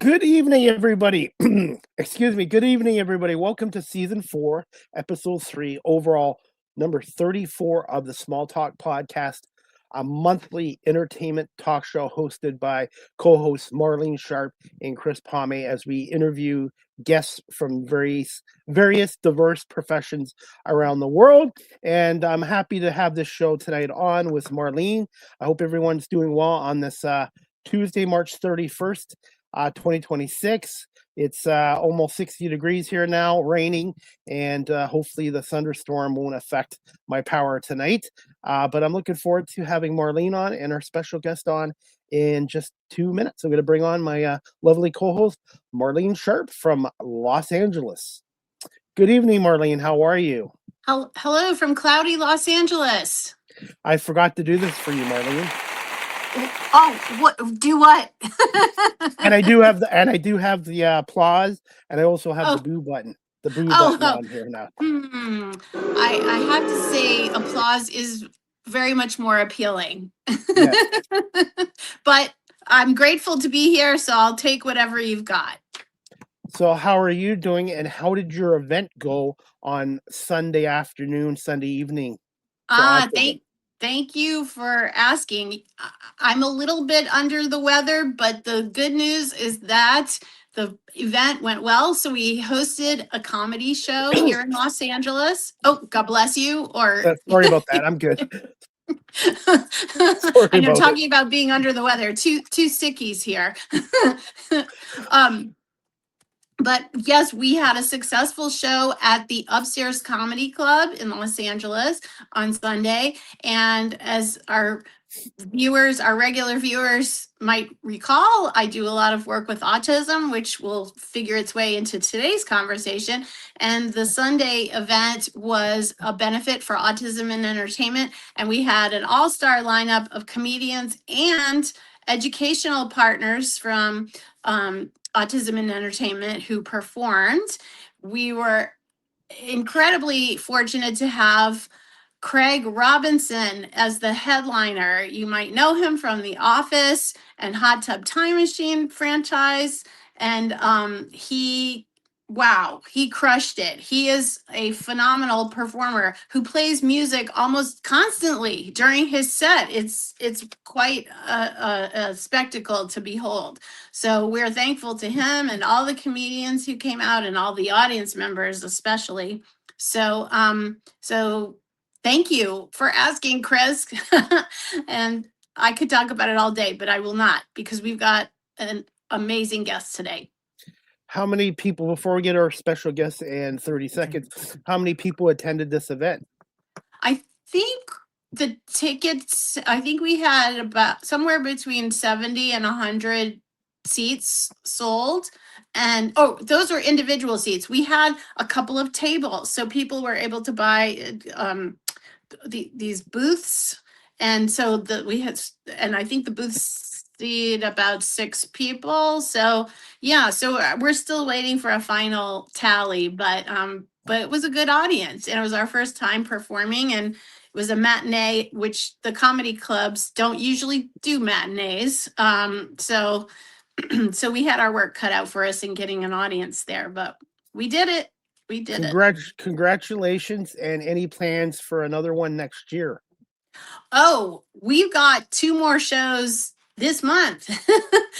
Good evening, everybody. Excuse me. Good evening, everybody. Welcome to season 4, episode 3, overall number 34 of the Small Talk podcast, a monthly entertainment talk show hosted by co-hosts Marlene Sharp and Chris Pomay as we interview guests from various diverse professions around the world. And I'm happy to have this show tonight on with Marlene. I hope everyone's doing well on this Tuesday, March 31st. 2026. It's almost 60 degrees here now, raining, and hopefully the thunderstorm won't affect my power tonight. But I'm looking forward to having Marlene on and our special guest on in just 2 minutes. I'm going to bring on my lovely co-host, Marlene Sharp from Los Angeles. Good evening, Marlene. How are you? Hello from cloudy Los Angeles. I forgot to do this for you, Marlene. Oh, what? Do what? And I do have the applause, and I also have the boo button. The boo button on here now. I have to say, applause is very much more appealing. Yes. But I'm grateful to be here, so I'll take whatever you've got. So how are you doing, and how did your event go on Sunday afternoon, Sunday evening? Thank you for asking. I'm a little bit under the weather, but the good news is that the event went well. So we hosted a comedy show here in Los Angeles. Oh, God bless you. Or sorry about that. I'm good. And you're talking about being under the weather. Two sickies here. But yes, we had a successful show at the Upstairs Comedy Club in Los Angeles on Sunday. And as our regular viewers might recall, I do a lot of work with autism, which will figure its way into today's conversation. And the Sunday event was a benefit for autism and entertainment. And we had an all-star lineup of comedians and educational partners from Autism and Entertainment who performed. We were incredibly fortunate to have Craig Robinson as the headliner. You might know him from The Office and Hot Tub Time Machine franchise. And he crushed it. He is a phenomenal performer who plays music almost constantly during his set. It's quite a spectacle to behold. So we're thankful to him and all the comedians who came out and all the audience members especially. So thank you for asking, Chris. And I could talk about it all day, but I will not, because we've got an amazing guest today. How many people, before we get our special guest in 30 seconds, how many people attended this event? I think the tickets, we had about somewhere between 70 and 100 seats sold. And those were individual seats. We had a couple of tables, so people were able to buy these booths. And so I think the booths seat about 6 people. So yeah, so we're still waiting for a final tally, but it was a good audience, and it was our first time performing, and it was a matinee, which the comedy clubs don't usually do matinees. So we had our work cut out for us in getting an audience there, but we did it. Congratulations, and any plans for another one next year? Oh, we've got 2 more shows this month.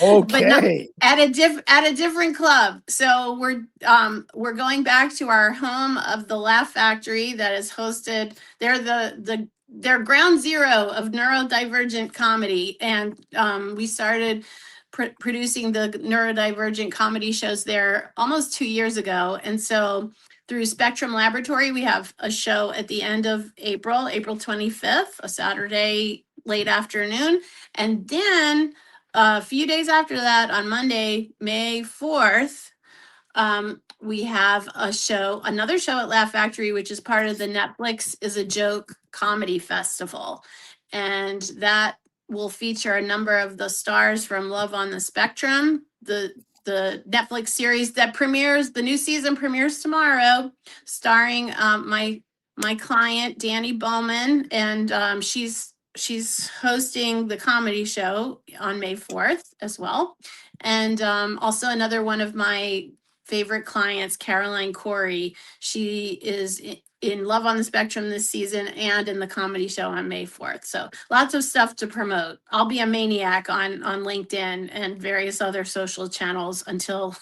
Okay. But at a different club. So we're going back to our home of the Laugh Factory that is hosted. They're ground zero of neurodivergent comedy, and we started producing the neurodivergent comedy shows there almost 2 years ago. And so through Spectrum Laboratory, we have a show at the end of April 25th, a Saturday late afternoon. And then a few days after that, on Monday, May 4th, we have another show at Laugh Factory, which is part of the Netflix is a Joke Comedy Festival. And that will feature a number of the stars from Love on the Spectrum, the Netflix series that the new season premieres tomorrow, starring my client, Danny Bowman. And she's she's hosting the comedy show on May 4th as well. And also another one of my favorite clients, Caroline Corey. She is in Love on the Spectrum this season and in the comedy show on May 4th. So lots of stuff to promote. I'll be a maniac on LinkedIn and various other social channels until,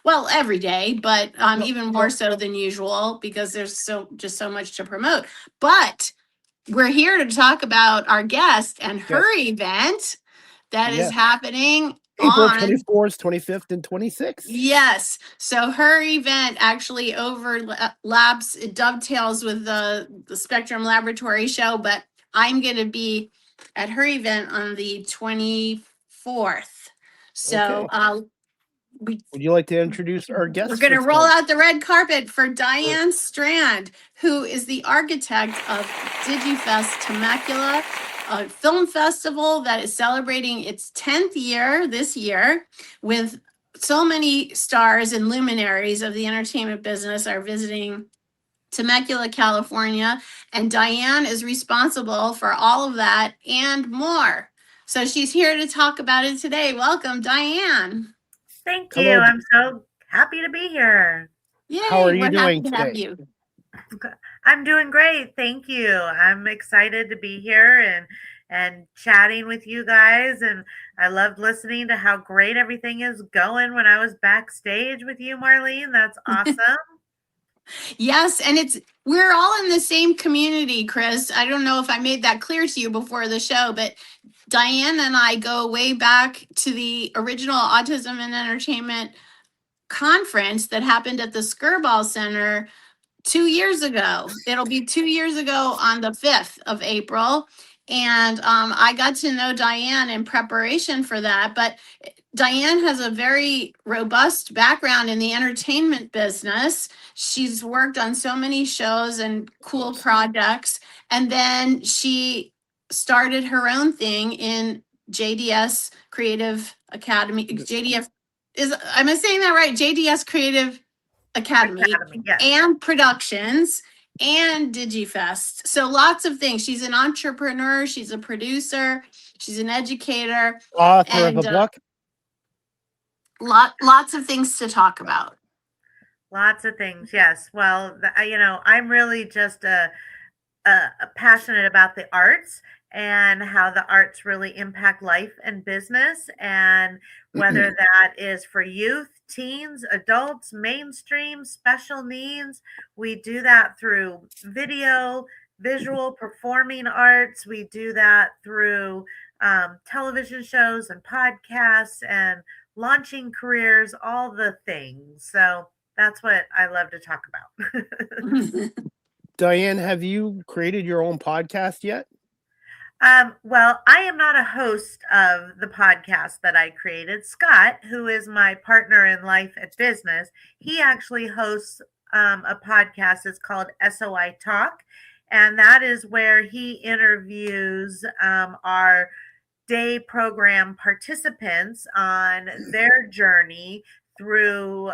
well, every day, but even more so than usual because there's so much to promote. But we're here to talk about our guest and her event that is happening April on 24th, 25th, and 26th. Yes. So her event actually overlaps, it dovetails with the Spectrum Laboratory show, but I'm going to be at her event on the 24th. So would you like to introduce our guest? We're going to roll out the red carpet for Diane Strand, who is the architect of DigiFest Temecula, a film festival that is celebrating its 10th year this year, with so many stars and luminaries of the entertainment business are visiting Temecula, California, and Diane is responsible for all of that and more. So she's here to talk about it today. Welcome, Diane. Thank you. I'm so happy to be here. Yay, how are you doing today? I'm doing great. Thank you. I'm excited to be here and chatting with you guys. And I loved listening to how great everything is going when I was backstage with you, Marlene. That's awesome. Yes, and we're all in the same community, Chris. I don't know if I made that clear to you before the show, but Diane and I go way back to the original Autism and Entertainment conference that happened at the Skirball Center 2 years ago. It'll be 2 years ago on the 5th of April. And I got to know Diane in preparation for that. But Diane has a very robust background in the entertainment business. She's worked on so many shows and cool projects. And then she started her own thing in JDS Creative Academy. JDF am I saying that right? JDS Creative Academy yes. And Productions and DigiFest. So lots of things. She's an entrepreneur. She's a producer. She's an educator. Author of a book. Lots of things to talk about. Lots of things. Yes. Well, I'm really just passionate about the arts and how the arts really impact life and business, and whether that is for youth, teens, adults, mainstream, special needs. We do that through video, visual, performing arts. We do that through television shows and podcasts and launching careers, all the things. So that's what I love to talk about. Diane, have you created your own podcast yet? Well, I am not a host of the podcast that I created. Scott, who is my partner in life at business, he actually hosts a podcast. It's called SOI Talk. And that is where he interviews our day program participants on their journey through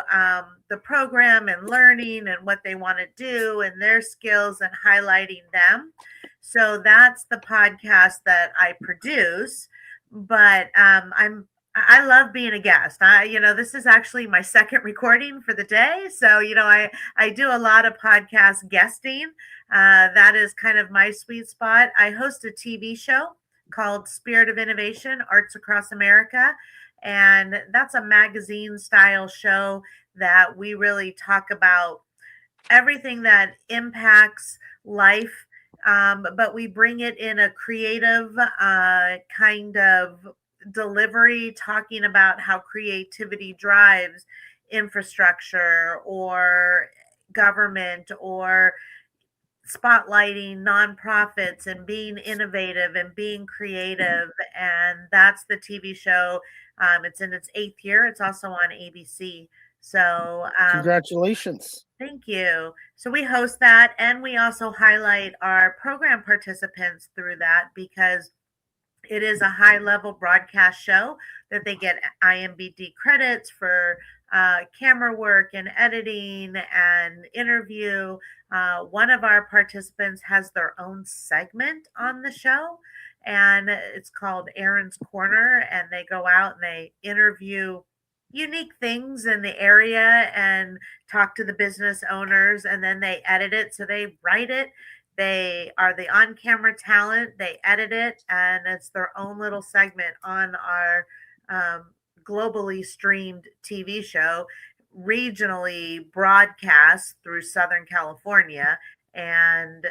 the program and learning and what they want to do and their skills and highlighting them. So that's the podcast that I produce. But I love being a guest. This is actually my second recording for the day. So, I do a lot of podcast guesting. That is kind of my sweet spot. I host a TV show called Spirit of Innovation, Arts Across America. And that's a magazine style show that we really talk about everything that impacts life, but we bring it in a creative kind of delivery, talking about how creativity drives infrastructure or government, or spotlighting nonprofits and being innovative and being creative. And that's the TV show. It's in its 8th year. It's also on ABC. So congratulations. Thank you. So we host that, and we also highlight our program participants through that, because it is a high-level broadcast show that they get IMBD credits for camera work and editing and interview. One of our participants has their own segment on the show, and it's called Aaron's Corner, and they go out and they interview unique things in the area and talk to the business owners, and then they edit it. So they write it, they are the on-camera talent, they edit it, and it's their own little segment on our globally streamed TV show, regionally broadcast through Southern California, and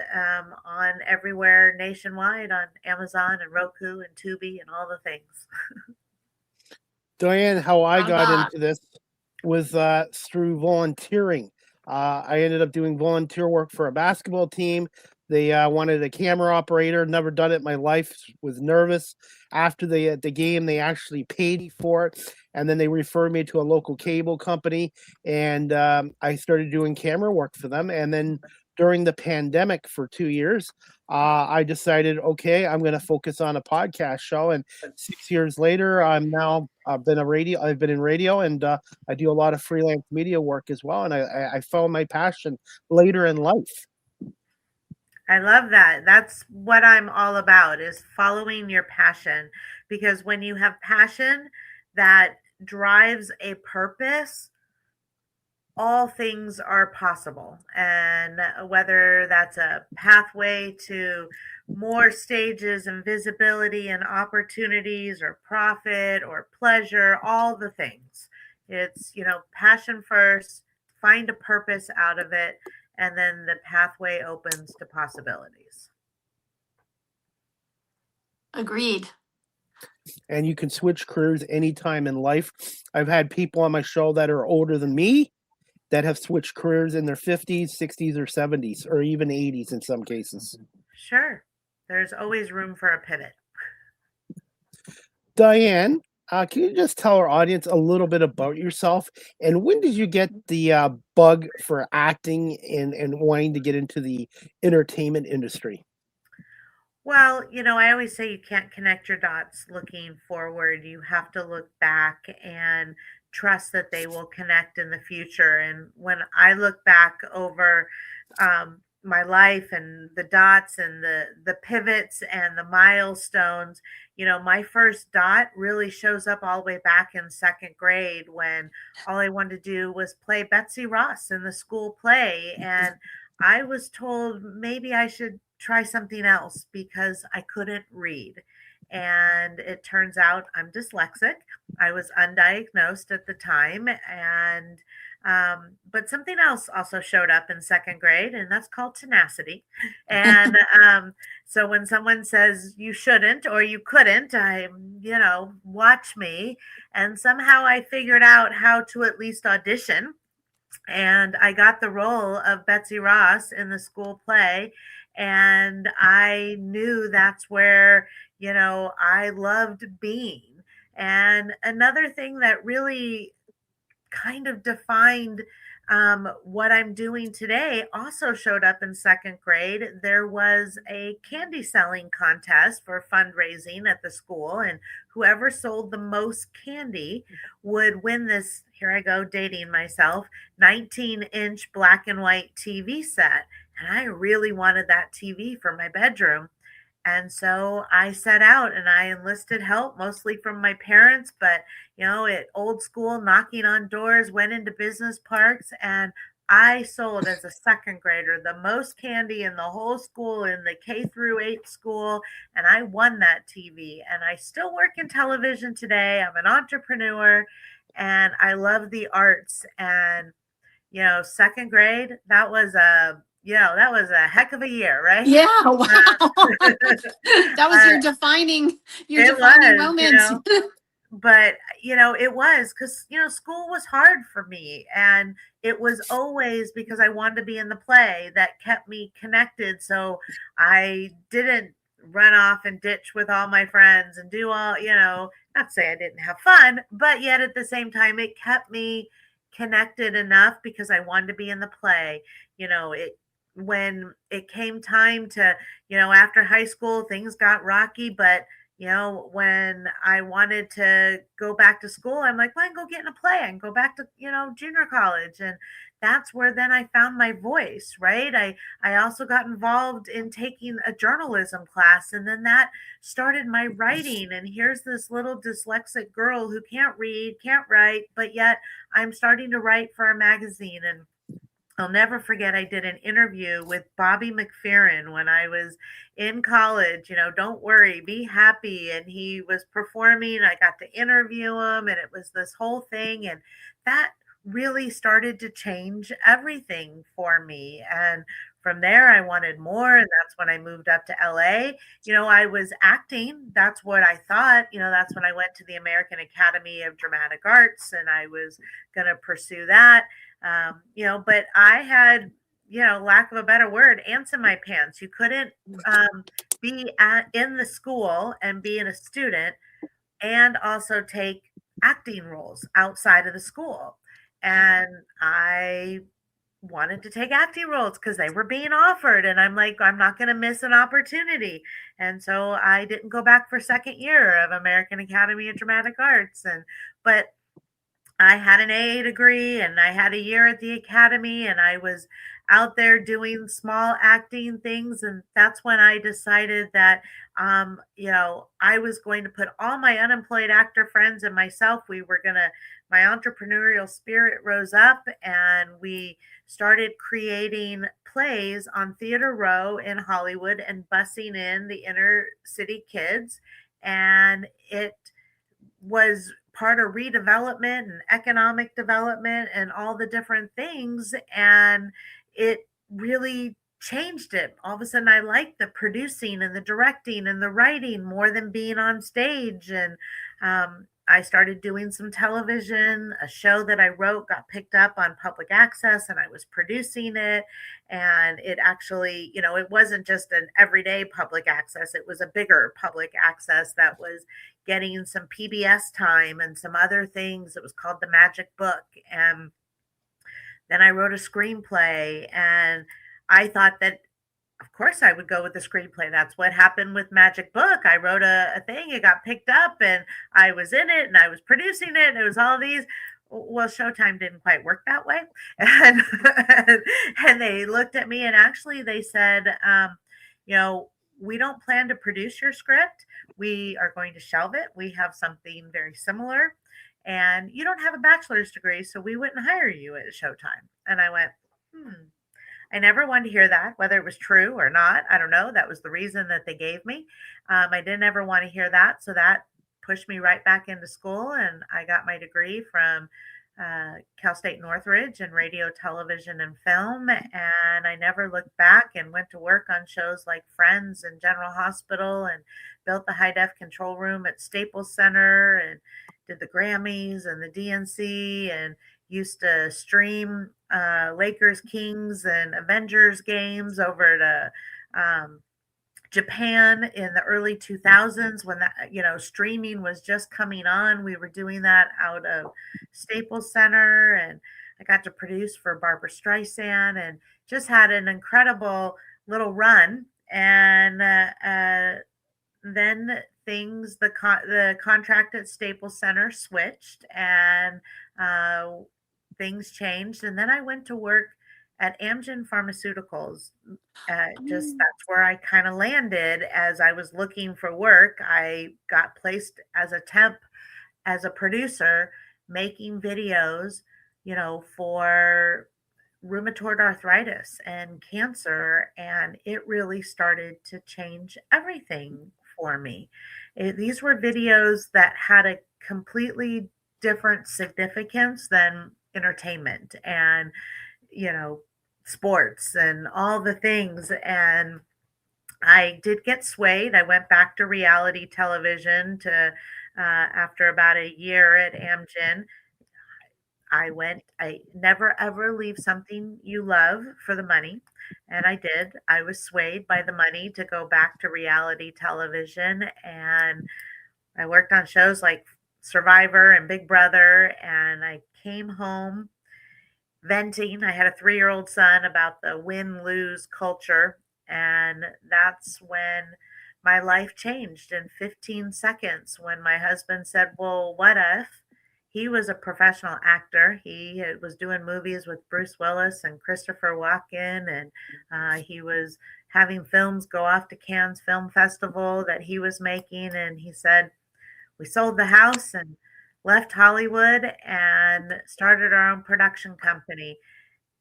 on everywhere nationwide on Amazon and Roku and Tubi and all the things. Diane, how I got Bravo. into this was through volunteering. I ended up doing volunteer work for a basketball team. They wanted a camera operator. Never done it in my life. Was nervous. After the game, they actually paid me for it, and then they referred me to a local cable company, and I started doing camera work for them. And then during the pandemic for 2 years, I decided, okay, I'm going to focus on a podcast show. And 6 years later, I've been in radio, and I do a lot of freelance media work as well. And I found my passion later in life. I love that. That's what I'm all about, is following your passion, because when you have passion that drives a purpose, all things are possible. And whether that's a pathway to more stages and visibility and opportunities, or profit or pleasure, all the things. It's, passion first, find a purpose out of it, and then the pathway opens to possibilities. Agreed. And you can switch careers anytime in life. I've had people on my show that are older than me that have switched careers in their 50s, 60s, or 70s, or even 80s in some cases. Sure. There's always room for a pivot. Diane, can you just tell our audience a little bit about yourself? And when did you get the bug for acting and wanting to get into the entertainment industry? Well, I always say you can't connect your dots looking forward. You have to look back and trust that they will connect in the future. And when I look back over my life and the dots and the pivots and the milestones, my first dot really shows up all the way back in second grade, when all I wanted to do was play Betsy Ross in the school play. And I was told maybe I should try something else because I couldn't read. And it turns out I'm dyslexic. I was undiagnosed at the time. And but something else also showed up in second grade, and that's called tenacity. And so when someone says you shouldn't or you couldn't, watch me. And somehow I figured out how to at least audition. And I got the role of Betsy Ross in the school play. And I knew that's where, I loved being. And another thing that really kind of defined what I'm doing today also showed up in second grade. There was a candy selling contest for fundraising at the school, and whoever sold the most candy would win this, here I go dating myself, 19-inch black and white TV set. And I really wanted that TV for my bedroom. And so I set out and I enlisted help, mostly from my parents, but at old school, knocking on doors, went into business parks, and I sold as a second grader the most candy in the whole school, in the K-8 school, and I won that TV. And I still work in television today. I'm an entrepreneur, and I love the arts. And second grade, that was a heck of a year, right? Yeah, wow. That was your defining moment. But it was because school was hard for me, and it was always because I wanted to be in the play that kept me connected. So I didn't run off and ditch with all my friends and do all, not to say I didn't have fun, but yet at the same time it kept me connected enough because I wanted to be in the play. When it came time to, after high school, things got rocky, but when I wanted to go back to school, I'm like, well, I can go get in a play. I can go back to, junior college. And that's where then I found my voice, right? I also got involved in taking a journalism class, and then that started my writing. And here's this little dyslexic girl who can't read, can't write, but yet I'm starting to write for a magazine. And I'll never forget, I did an interview with Bobby McFerrin when I was in college. Don't worry, be happy. And he was performing. I got to interview him, and it was this whole thing. And that really started to change everything for me. And from there, I wanted more. And that's when I moved up to LA. I was acting. That's what I thought. That's when I went to the American Academy of Dramatic Arts, and I was going to pursue that. But I had, lack of a better word, ants in my pants. You couldn't be in the school and being a student and also take acting roles outside of the school. And I wanted to take acting roles because they were being offered. And I'm like, I'm not going to miss an opportunity. And so I didn't go back for second year of American Academy of Dramatic Arts. But I had an AA degree, and I had a year at the academy, and I was out there doing small acting things. And that's when I decided that, I was going to put all my unemployed actor friends and myself, my entrepreneurial spirit rose up, and we started creating plays on Theater Row in Hollywood and bussing in the inner city kids. And it was part of redevelopment and economic development and all the different things. And it really changed it. All of a sudden, I liked the producing and the directing and the writing more than being on stage. And I started doing some television. A show that I wrote got picked up on public access, and I was producing it. And it actually, it wasn't just an everyday public access. It was a bigger public access that was getting some PBS time and some other things. It was called The Magic Book. And then I wrote a screenplay, and I thought that, of course, I would go with the screenplay. That's what happened with Magic Book. I wrote a thing, it got picked up, and I was in it, and I was producing it, and it was all these. Well, Showtime didn't quite work that way. And they looked at me, and actually they said, we don't plan to produce your script. We are going to shelve it. We have something very similar, and you don't have a bachelor's degree, so we wouldn't hire you at Showtime. And I went, I never wanted to hear that, whether it was true or not. I don't know. That was the reason that they gave me. I didn't ever want to hear that. So that pushed me right back into school. And I got my degree from Cal State Northridge in radio, television, and film. And I never looked back, and went to work on shows like Friends and General Hospital, and built the high def control room at Staples Center, and did the Grammys and the DNC, and used to stream Lakers, Kings, and Avengers games over to Japan in the early 2000s when that, streaming was just coming on. We were doing that out of Staples Center, and I got to produce for Barbara Streisand, and just had an incredible little run. And then the contract at Staples Center switched, and things changed. And then I went to work at Amgen Pharmaceuticals. That's where I kind of landed as I was looking for work. I got placed as a temp, as a producer, making videos, for rheumatoid arthritis and cancer. And it really started to change everything for me. These were videos that had a completely different significance than entertainment and, sports and all the things. And I did get swayed. I went back to reality television after about a year at Amgen. I never ever leave something you love for the money. And I did. I was swayed by the money to go back to reality television. And I worked on shows like Survivor and Big Brother. And I came home venting. I had a 3-year-old son about the win-lose culture. And that's when my life changed in 15 seconds, when my husband said, well, what if he was a professional actor. He was doing movies with Bruce Willis and Christopher Walken, and he was having films go off to Cannes Film Festival that he was making. And he said, we sold the house and left Hollywood and started our own production company.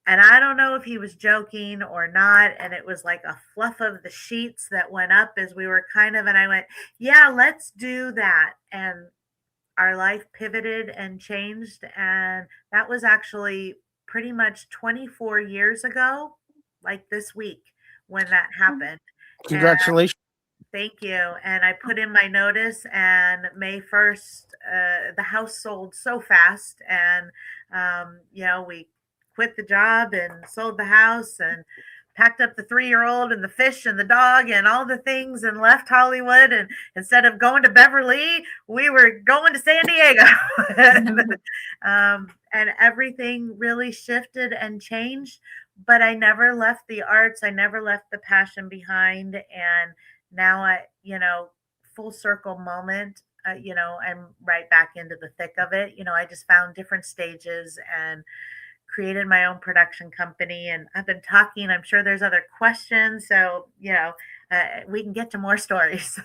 And I don't know if he was joking or not. And it was like a fluff of the sheets that went up as we were and I went, yeah, let's do that. And our life pivoted and changed. And that was actually pretty much 24 years ago, like this week when that happened. And Congratulations. thank you. And I put in my notice, and May 1st, the house sold so fast. And, we quit the job and sold the house and packed up the 3-year-old and the fish and the dog and all the things and left Hollywood. And instead of going to Beverly, we were going to San Diego. And everything really shifted and changed. But I never left the arts. I never left the passion behind. And now full circle moment, I'm right back into the thick of it. I just found different stages and created my own production company, and I've been talking. I'm sure there's other questions. So, we can get to more stories.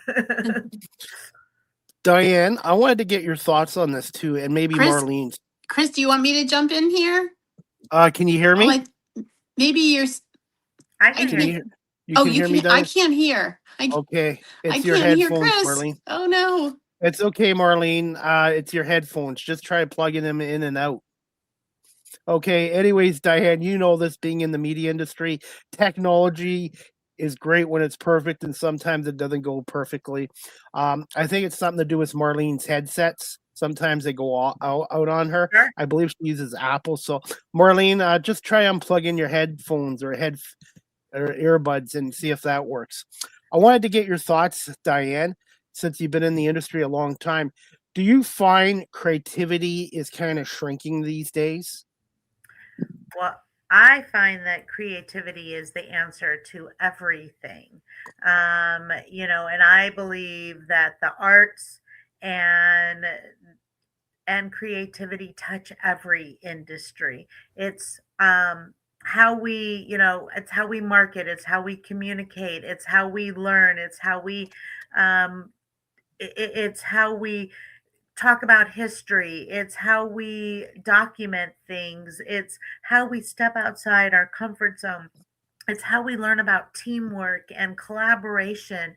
Diane, I wanted to get your thoughts on this too, and maybe Marlene's. Chris, do you want me to jump in here? Can you hear me? Maybe you're. I can hear you. You can hear me, Diane? I can't hear. Okay. I your can't hear headphones, Chris. Marlene. Oh, no. It's okay, Marlene. It's your headphones. Just try plugging them in and out. Okay. Anyways, Diane, this being in the media industry, technology is great when it's perfect, and sometimes it doesn't go perfectly. I think it's something to do with Marlene's headsets. Sometimes they go out on her. Sure. I believe she uses Apple. So, Marlene, just try unplugging your headphones or earbuds and see if that works. I wanted to get your thoughts, Diane, since you've been in the industry a long time. Do you find creativity is kind of shrinking these days? Well, I find that creativity is the answer to everything. And I believe that the arts and creativity touch every industry. It's how we, it's how we market, it's how we communicate, it's how we learn, it's how we it's how we talk about history, it's how we document things, it's how we step outside our comfort zone, it's how we learn about teamwork and collaboration.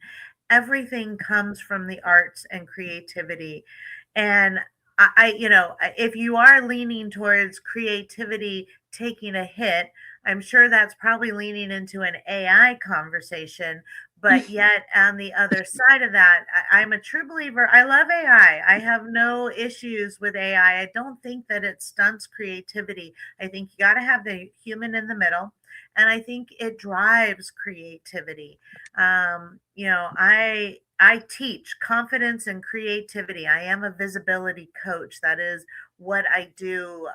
Everything comes from the arts and creativity. And if you are leaning towards creativity taking a hit, I'm sure that's probably leaning into an AI conversation. But yet, on the other side of that, I'm a true believer. I love AI. I have no issues with AI. I don't think that it stunts creativity. I think you got to have the human in the middle. And I think it drives creativity. I teach confidence and creativity. I am a visibility coach. That is what I do,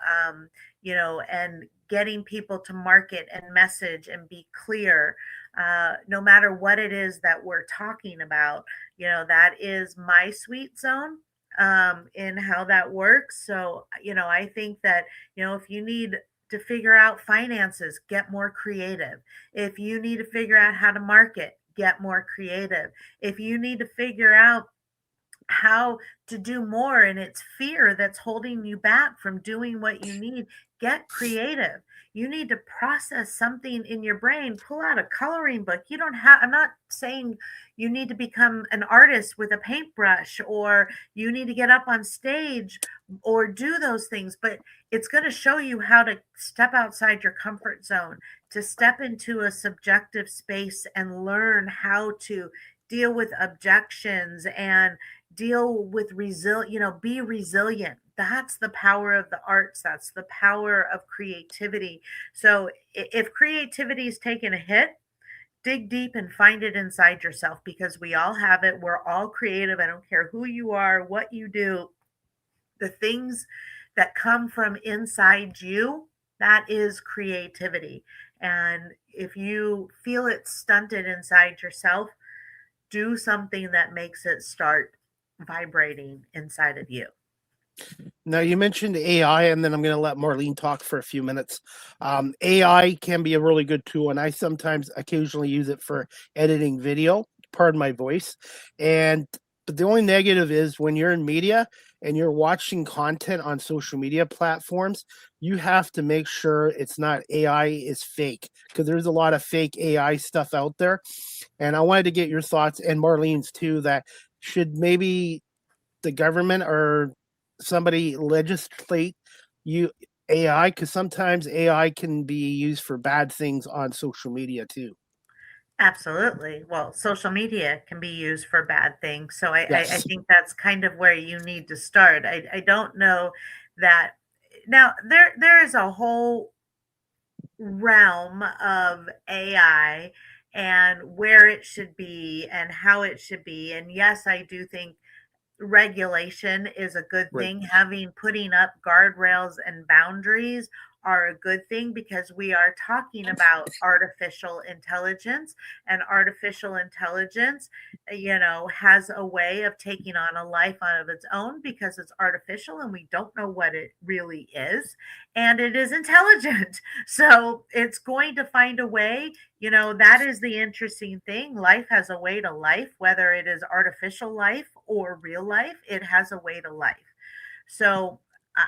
and getting people to market and message and be clear, no matter what it is that we're talking about. That is my sweet zone in how that works. So, I think that, if you need to figure out finances, get more creative. If you need to figure out how to market, get more creative. If you need to figure out how to do more and it's fear that's holding you back from doing what you need, get creative. You need to process something in your brain, pull out a coloring book. I'm not saying you need to become an artist with a paintbrush or you need to get up on stage or do those things, but it's going to show you how to step outside your comfort zone, to step into a subjective space and learn how to deal with objections and deal with be resilient. That's the power of the arts. That's the power of creativity. So if creativity is taking a hit, dig deep and find it inside yourself, because we all have it. We're all creative. I don't care who you are, what you do, the things that come from inside you, that is creativity. And if you feel it's stunted inside yourself, do something that makes it start vibrating inside of you. Now, you mentioned AI, and then I'm going to let Marlene talk for a few minutes. AI can be a really good tool, and I sometimes occasionally use it for editing video. Pardon my voice. And but the only negative is when you're in media and you're watching content on social media platforms, you have to make sure it's not AI is fake, because there's a lot of fake AI stuff out there. And I wanted to get your thoughts, and Marlene's too, that should maybe the government or somebody legislate you AI, because sometimes AI can be used for bad things on social media too. Absolutely. Well, social media can be used for bad things. So I Yes. think that's kind of where you need to start. I don't know that now there is a whole realm of AI and where it should be and how it should be. And yes, I do think regulation is a good Right. thing. Putting up guardrails and boundaries are a good thing because we are talking about artificial intelligence, and artificial intelligence, has a way of taking on a life on of its own because it's artificial and we don't know what it really is, and it is intelligent. So it's going to find a way. That is the interesting thing. Life has a way to life, whether it is artificial life or real life, it has a way to life. So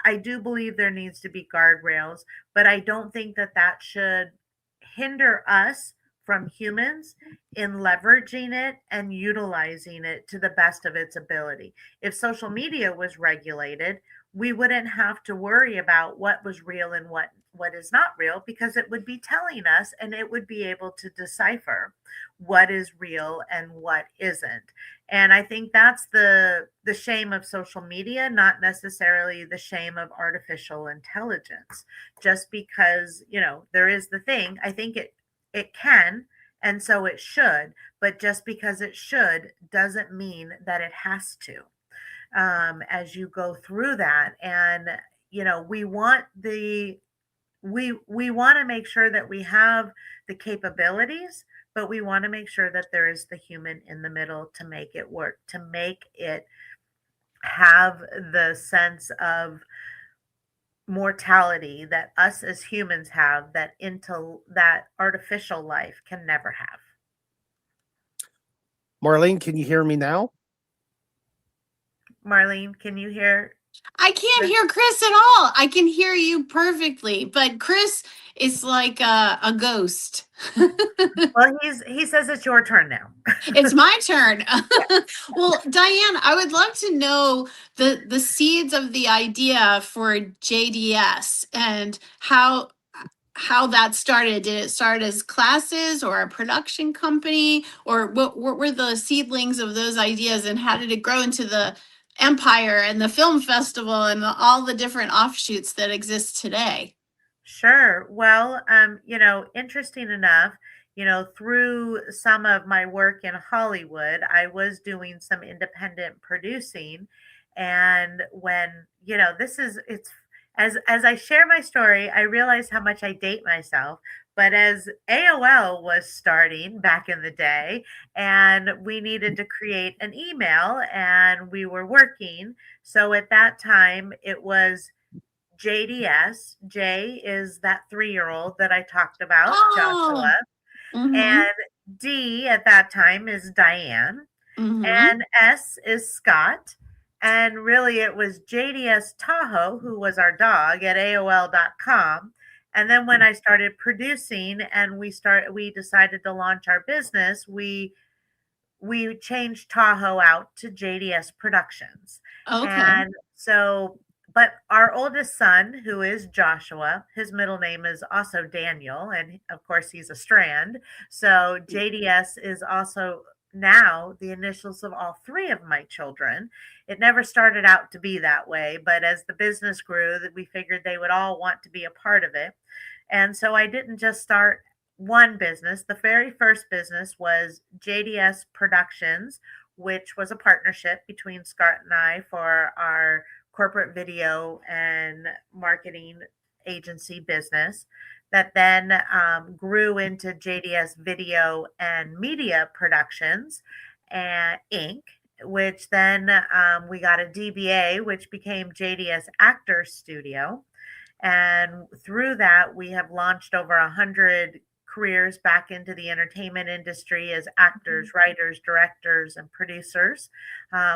I do believe there needs to be guardrails, but I don't think that that should hinder us from humans in leveraging it and utilizing it to the best of its ability. If social media was regulated, we wouldn't have to worry about what was real and what is not real, because it would be telling us and it would be able to decipher what is real and what isn't. And I think that's the shame of social media, not necessarily the shame of artificial intelligence. Just because, there is the thing, I think it can, and so it should, but just because it should doesn't mean that it has to. As you go through that, and we want we want to make sure that we have the capabilities, but we want to make sure that there is the human in the middle to make it work, to make it have the sense of mortality that us as humans have, that artificial life can never have. Marlene, can you hear me now? Marlene, can you hear? I can't hear Chris at all. I can hear you perfectly, but Chris is like a ghost. Well, he says it's your turn now. It's my turn. Well, Diane, I would love to know the seeds of the idea for JDS and how that started. Did it start as classes or a production company, or what were the seedlings of those ideas, and how did it grow into the empire and the film festival and all the different offshoots that exist today? Sure. Well, interesting enough, through some of my work in Hollywood, I was doing some independent producing. And when, this is, it's, as I share my story, I realize how much I date myself. But as AOL was starting back in the day, and we needed to create an email, and we were working. So at that time, it was JDS. J is that 3-year-old that I talked about, Oh, Joshua. mm-hmm, And D at that time is Diane. mm-hmm. And S is Scott. And really, it was JDS Tahoe, who was our dog, at AOL.com. And then when I started producing and we decided to launch our business, we changed Tahoe out to JDS Productions. Okay. And so, but our oldest son, who is Joshua, his middle name is also Daniel. And of course, he's a Strand. So JDS is also now the initials of all three of my children. It never started out to be that way, but as the business grew, that we figured they would all want to be a part of it. And so I didn't just start one business. The very first business was JDS Productions, which was a partnership between Scott and I for our corporate video and marketing agency business, that then grew into JDS Video and Media Productions and Inc. which then we got a DBA, which became JDS Actor Studio. And through that, we have launched over 100 careers back into the entertainment industry as actors, writers, directors, and producers.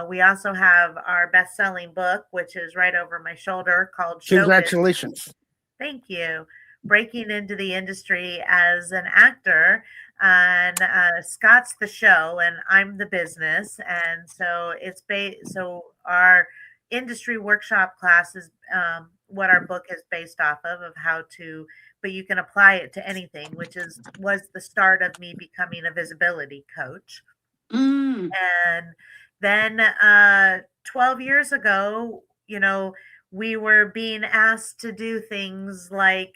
We also have our best-selling book, which is right over my shoulder, called Showbiz. Congratulations. Thank you. Breaking into the industry as an actor. And Scott's the show and I'm the business. And so so our industry workshop class is what our book is based off of how to, but you can apply it to anything, which was the start of me becoming a visibility coach. And then 12 years ago, we were being asked to do things like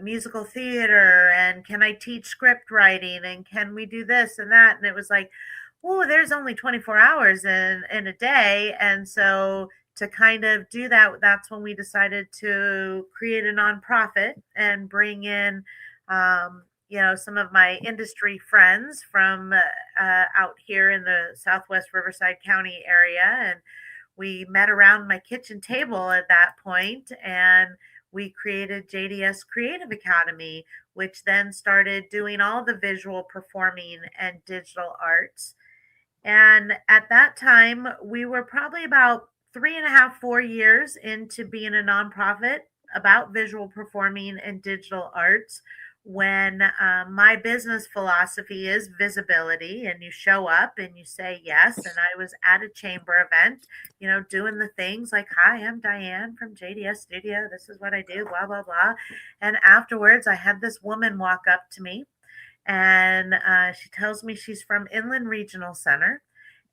musical theater and can I teach script writing and can we do this and that? And it was like, oh, there's only 24 hours in a day. And so to kind of do that, that's when we decided to create a nonprofit and bring in, some of my industry friends from out here in the Southwest Riverside County area. And we met around my kitchen table at that point, and we created JDS Creative Academy, which then started doing all the visual performing and digital arts. And at that time, we were probably about 3.5, 4 years into being a nonprofit about visual performing and digital arts, when my business philosophy is visibility, and you show up and you say yes. And I was at a chamber event, doing the things like, hi, I'm Diane from JDS Studio. This is what I do, blah, blah, blah. And afterwards, I had this woman walk up to me, and she tells me she's from Inland Regional Center.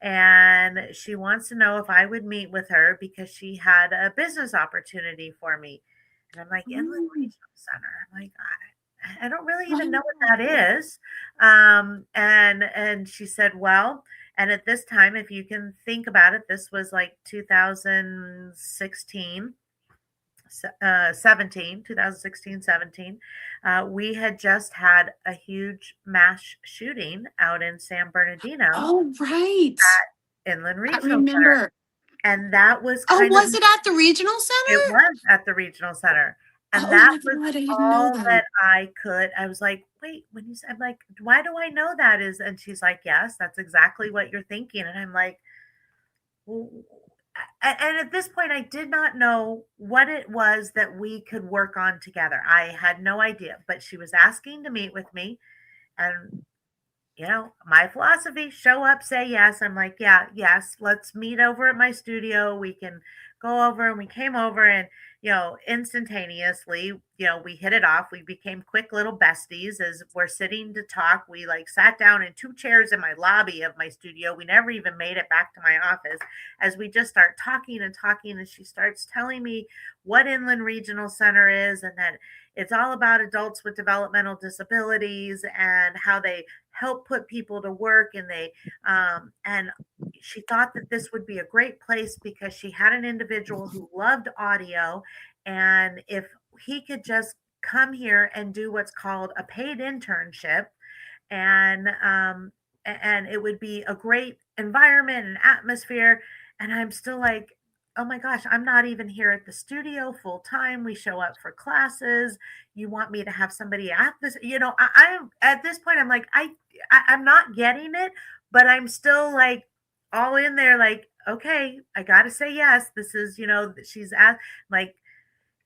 And she wants to know if I would meet with her because she had a business opportunity for me. And I'm like, Inland Regional Center. I'm like, I don't really even know what that is. And she said, well, and at this time, if you can think about it, this was like 2016, 17. We had just had a huge mass shooting out in San Bernardino. Oh, right. At Inland Regional I remember. Center. And that was was it at the regional center? It was at the regional center. And that was all that I could. I was like, wait, when you said, I'm like, why do I know that is? And she's like, yes, that's exactly what you're thinking. And I'm like, well, and at this point, I did not know what it was that we could work on together. I had no idea, but she was asking to meet with me. And, my philosophy, show up, say yes. I'm like, yeah, yes, let's meet over at my studio. We can go over. And we came over and, instantaneously, we hit it off. We became quick little besties as we're sitting to talk. We sat down in 2 chairs in my lobby of my studio. We never even made it back to my office as we just start talking and talking. And she starts telling me what Inland Regional Center is and that it's all about adults with developmental disabilities and how they help put people to work. And and she thought that this would be a great place because she had an individual who loved audio. And if he could just come here and do what's called a paid internship, and it would be a great environment and atmosphere. And I'm still like, oh my gosh, I'm not even here at the studio full time. We show up for classes. You want me to have somebody at this? I'm at this point, I'm like, I'm not getting it, but I'm still like all in there. Like, okay, I got to say yes. This is, she's at like,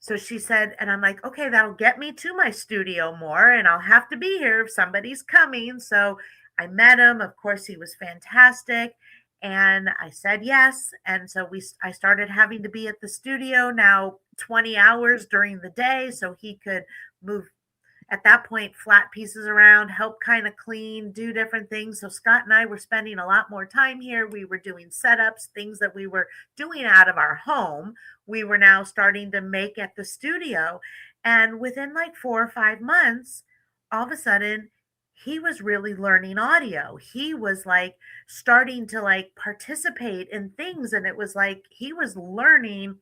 so she said, and I'm like, okay, that'll get me to my studio more, and I'll have to be here if somebody's coming. So I met him. Of course, he was fantastic. And I said yes. And so I started having to be at the studio now 20 hours during the day so he could move, at that point, flat pieces around, help kind of clean, do different things. So Scott and I were spending a lot more time here. We were doing setups, things that we were doing out of our home. We were now starting to make at the studio. And within like 4 or 5 months, all of a sudden, he was really learning audio. He was like starting to like participate in things. And it was like he was learning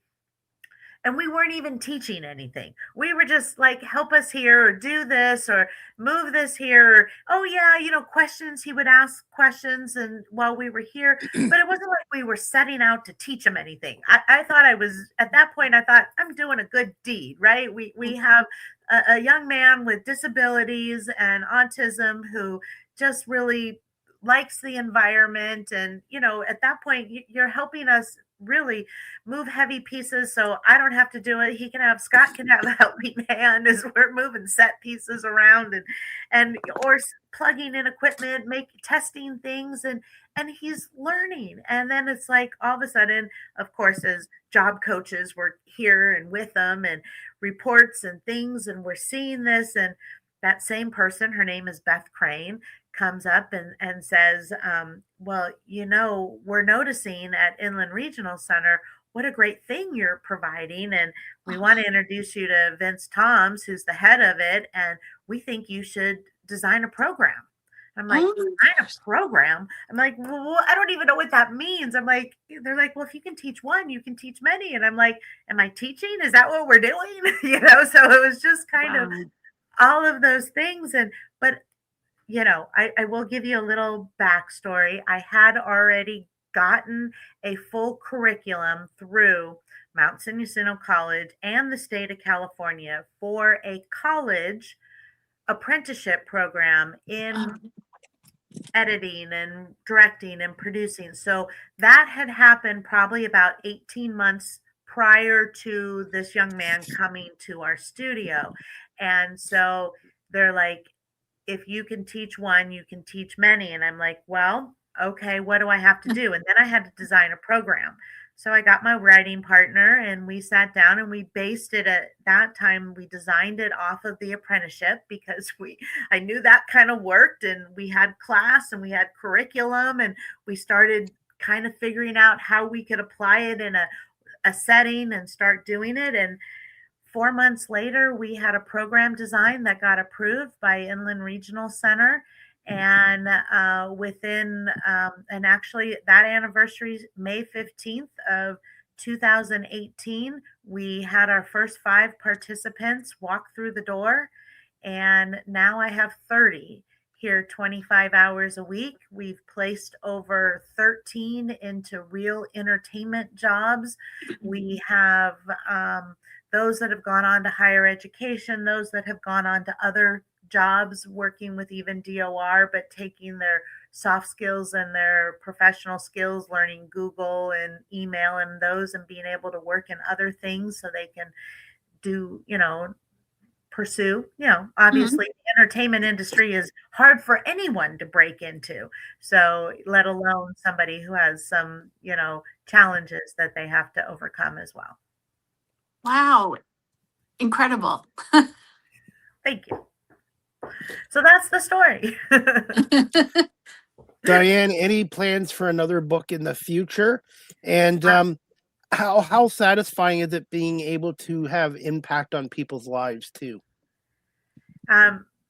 And we weren't even teaching anything. We were just like, help us here, or do this, or move this here. Or, oh yeah, questions. He would ask questions, and while we were here, but it wasn't like we were setting out to teach him anything. I thought I was at that point. I thought I'm doing a good deed, right? We have a young man with disabilities and autism who just really likes the environment, and at that point you're helping us really move heavy pieces, so I don't have to do it. Scott can have a helping hand as we're moving set pieces around, and or plugging in equipment, testing things, and he's learning. And then it's like all of a sudden, of course, as job coaches, we're here and with them and reports and things, and we're seeing this. And that same person, her name is Beth Crane, comes up and says, well, we're noticing at Inland Regional Center what a great thing you're providing. And we want to introduce you to Vince Toms, who's the head of it. And we think you should design a program. I'm like, design a program? I'm like, well, I don't even know what that means. I'm like, they're like, well, if you can teach one, you can teach many. And I'm like, am I teaching? Is that what we're doing? So it was just kind of all of those things. But I will give you a little backstory. I had already gotten a full curriculum through Mount San Jacinto College and the state of California for a college apprenticeship program in editing and directing and producing. So that had happened probably about 18 months prior to this young man coming to our studio. And so they're like, if you can teach one, you can teach many. And I'm like, well, okay, what do I have to do? And then I had to design a program. So I got my writing partner and we sat down and we based it at that time. We designed it off of the apprenticeship because I knew that kind of worked, and we had class and we had curriculum, and we started kind of figuring out how we could apply it in a setting and start doing it. And 4 months later, we had a program design that got approved by Inland Regional Center. And and actually that anniversary, May 15th of 2018, we had our first 5 participants walk through the door. And now I have 30 here 25 hours a week. We've placed over 13 into real entertainment jobs. We have those that have gone on to higher education, those that have gone on to other jobs working with even DOR, but taking their soft skills and their professional skills, learning Google and email and those, and being able to work in other things so they can do, pursue, obviously the entertainment industry is hard for anyone to break into. So let alone somebody who has some, challenges that they have to overcome as well. Wow. Incredible. Thank you. So that's the story. Diane, any plans for another book in the future? And how satisfying is it being able to have impact on people's lives too?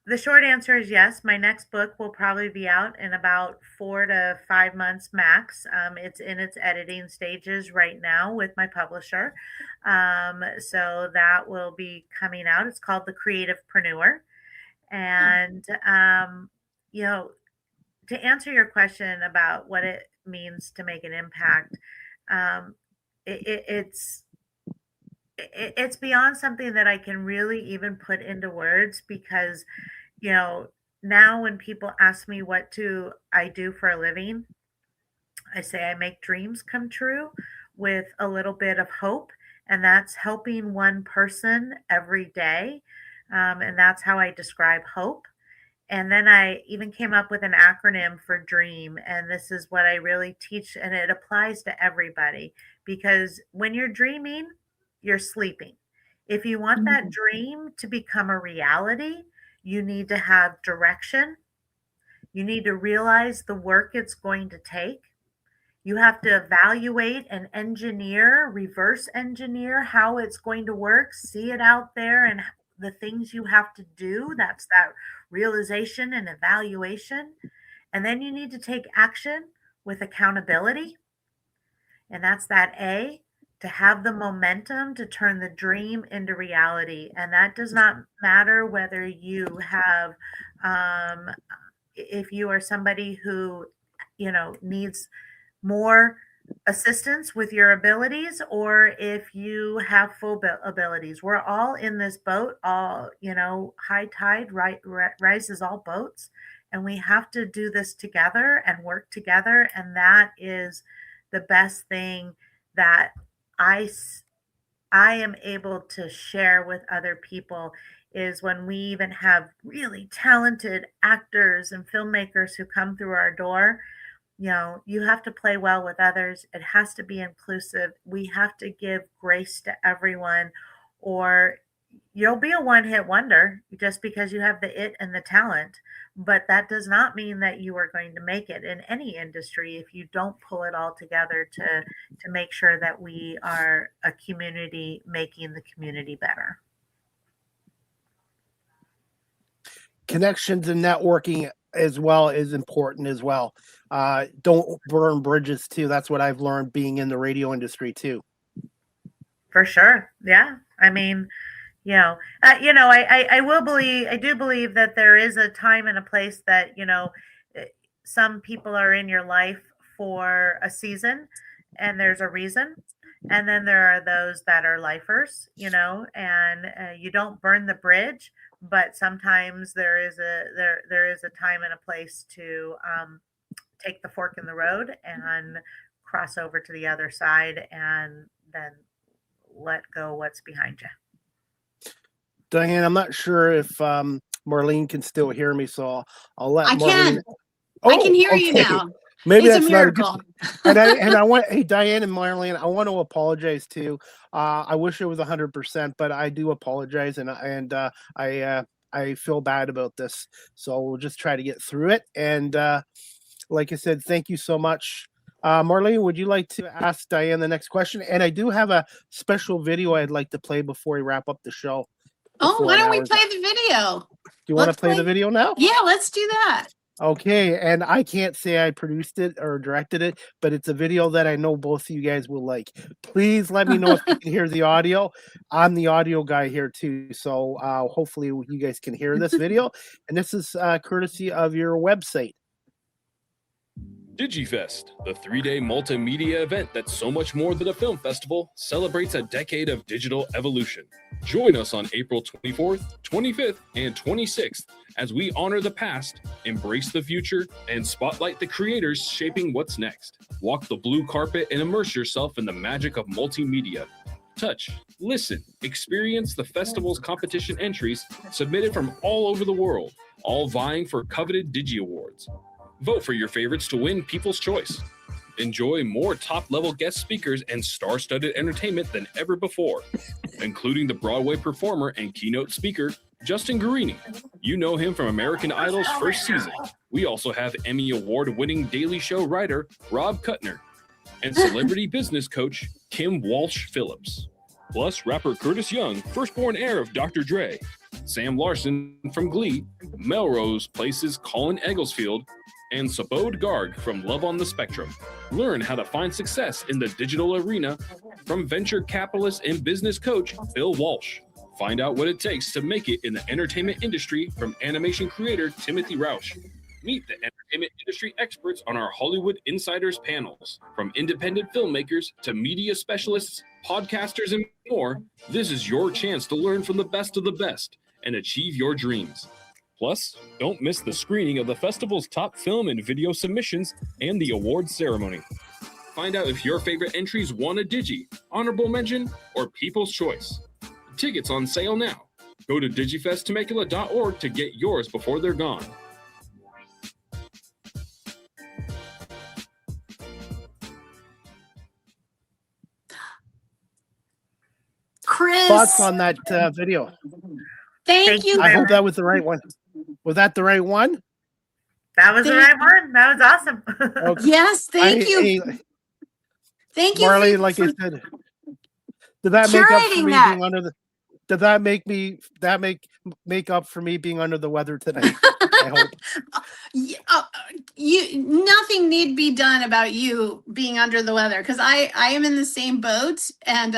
The short answer is yes. My next book will probably be out in about 4 to 5 months max. It's in its editing stages right now with my publisher. So that will be coming out. It's called The Creativepreneur. And, to answer your question about what it means to make an impact, it's beyond something that I can really even put into words, because, now when people ask me what do I do for a living, I say I make dreams come true with a little bit of hope, and that's helping one person every day. And that's how I describe hope. And then I even came up with an acronym for DREAM. And this is what I really teach. And it applies to everybody, because when you're dreaming, you're sleeping. If you want that dream to become a reality, you need to have direction. You need to realize the work it's going to take. You have to evaluate and engineer, reverse engineer how it's going to work, see it out there and the things you have to do. That's that realization and evaluation. And then you need to take action with accountability. And that's that A, to have the momentum to turn the dream into reality. And that does not matter whether you have, if you are somebody who, needs more assistance with your abilities, or if you have full abilities. We're all in this boat. All, high tide rises all boats, and we have to do this together and work together. And that is the best thing that I am able to share with other people, is when we even have really talented actors and filmmakers who come through our door. You have to play well with others. It has to be inclusive. We have to give grace to everyone, or you'll be a one-hit wonder just because you have the it and the talent. But that does not mean that you are going to make it in any industry if you don't pull it all together to make sure that we are a community making the community better. Connections and networking as well is important as well. Don't burn bridges too. That's what I've learned being in the radio industry too. For sure. Yeah. I mean, I do believe that there is a time and a place that, some people are in your life for a season and there's a reason. And then there are those that are lifers, and you don't burn the bridge, but sometimes there is a time and a place to take the fork in the road and cross over to the other side, and then let go what's behind you. Diane, I'm not sure if Marlene can still hear me, so I'll let I Marlene. can. I can hear you okay. now. Maybe It's that's a not a good. miracle. And I want, hey, Diane and Marlene, I want to apologize too. I wish it was 100%, but I do apologize, and I feel bad about this. So we'll just try to get through it. And like I said, thank you so much. Marlene, would you like to ask Diane the next question? And I do have a special video I'd like to play before we wrap up the show. Oh, why don't we play the video? Do you want to play the video now? Yeah, let's do that. Okay, and I can't say I produced it or directed it, but it's a video that I know both of you guys will like. Please let me know if you can hear the audio. I'm the audio guy here too, so hopefully you guys can hear this video. And this is courtesy of your website. DigiFest, the 3-day multimedia event that's so much more than a film festival, celebrates a decade of digital evolution. Join us on April 24th, 25th, and 26th as we honor the past, embrace the future, and spotlight the creators shaping what's next. Walk the blue carpet and immerse yourself in the magic of multimedia. Touch, listen, experience the festival's competition entries submitted from all over the world, all vying for coveted Digi Awards. Vote for your favorites to win People's Choice. Enjoy more top-level guest speakers and star-studded entertainment than ever before, including the Broadway performer and keynote speaker, Justin Guarini. You know him from American Idol's first season. We also have Emmy Award-winning Daily Show writer, Rob Kuttner, and celebrity business coach, Kim Walsh Phillips. Plus, rapper Curtis Young, firstborn heir of Dr. Dre, Sam Larson from Glee, Melrose Place's Colin Egglesfield, and Sabode Garg from Love on the Spectrum. Learn how to find success in the digital arena from venture capitalist and business coach Bill Walsh. Find out what it takes to make it in the entertainment industry from animation creator Timothy Rausch. Meet the entertainment industry experts on our Hollywood Insiders panels. From independent filmmakers to media specialists, podcasters, and more, this is your chance to learn from the best of the best and achieve your dreams. Plus, don't miss the screening of the festival's top film and video submissions and the awards ceremony. Find out if your favorite entries won a Digi, honorable mention, or People's Choice. Tickets on sale now. Go to digifesttemecula.org to get yours before they're gone. Chris, Thoughts on that video? thank you. I hope that was the right one. Was that the right one? That was the right one. That was awesome. Okay. Yes, thank you. Thank you, Marlene. Like I said, did that make up for me that. being under the? Did that make up for me being under the weather tonight? I hope. Nothing need be done about you being under the weather, because I am in the same boat, and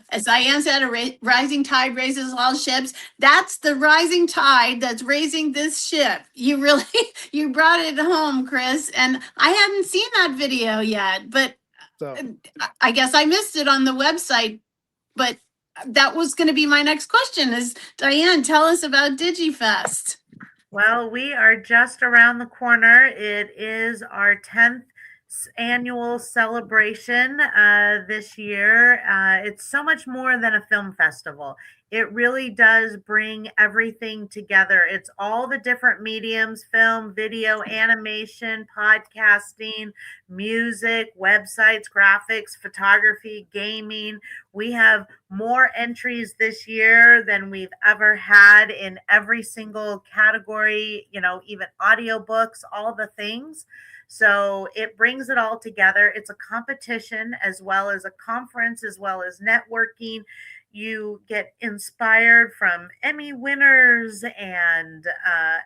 as Diane said, a rising tide raises all ships. That's the rising tide that's raising this ship. You really you brought it home, Chris, and I hadn't seen that video yet, but So I guess I missed it on the website. But that was going to be my next question: is Diane, tell us about DigiFest. Well, we are just around the corner. It is our 10th annual celebration this year. It's so much more than a film festival. It really does bring everything together. It's all the different mediums: film, video, animation, podcasting, music, websites, graphics, photography, gaming. We have more entries this year than we've ever had in every single category, even audiobooks, all the things. So it brings it all together. It's a competition as well as a conference, as well as networking. You get inspired from Emmy winners and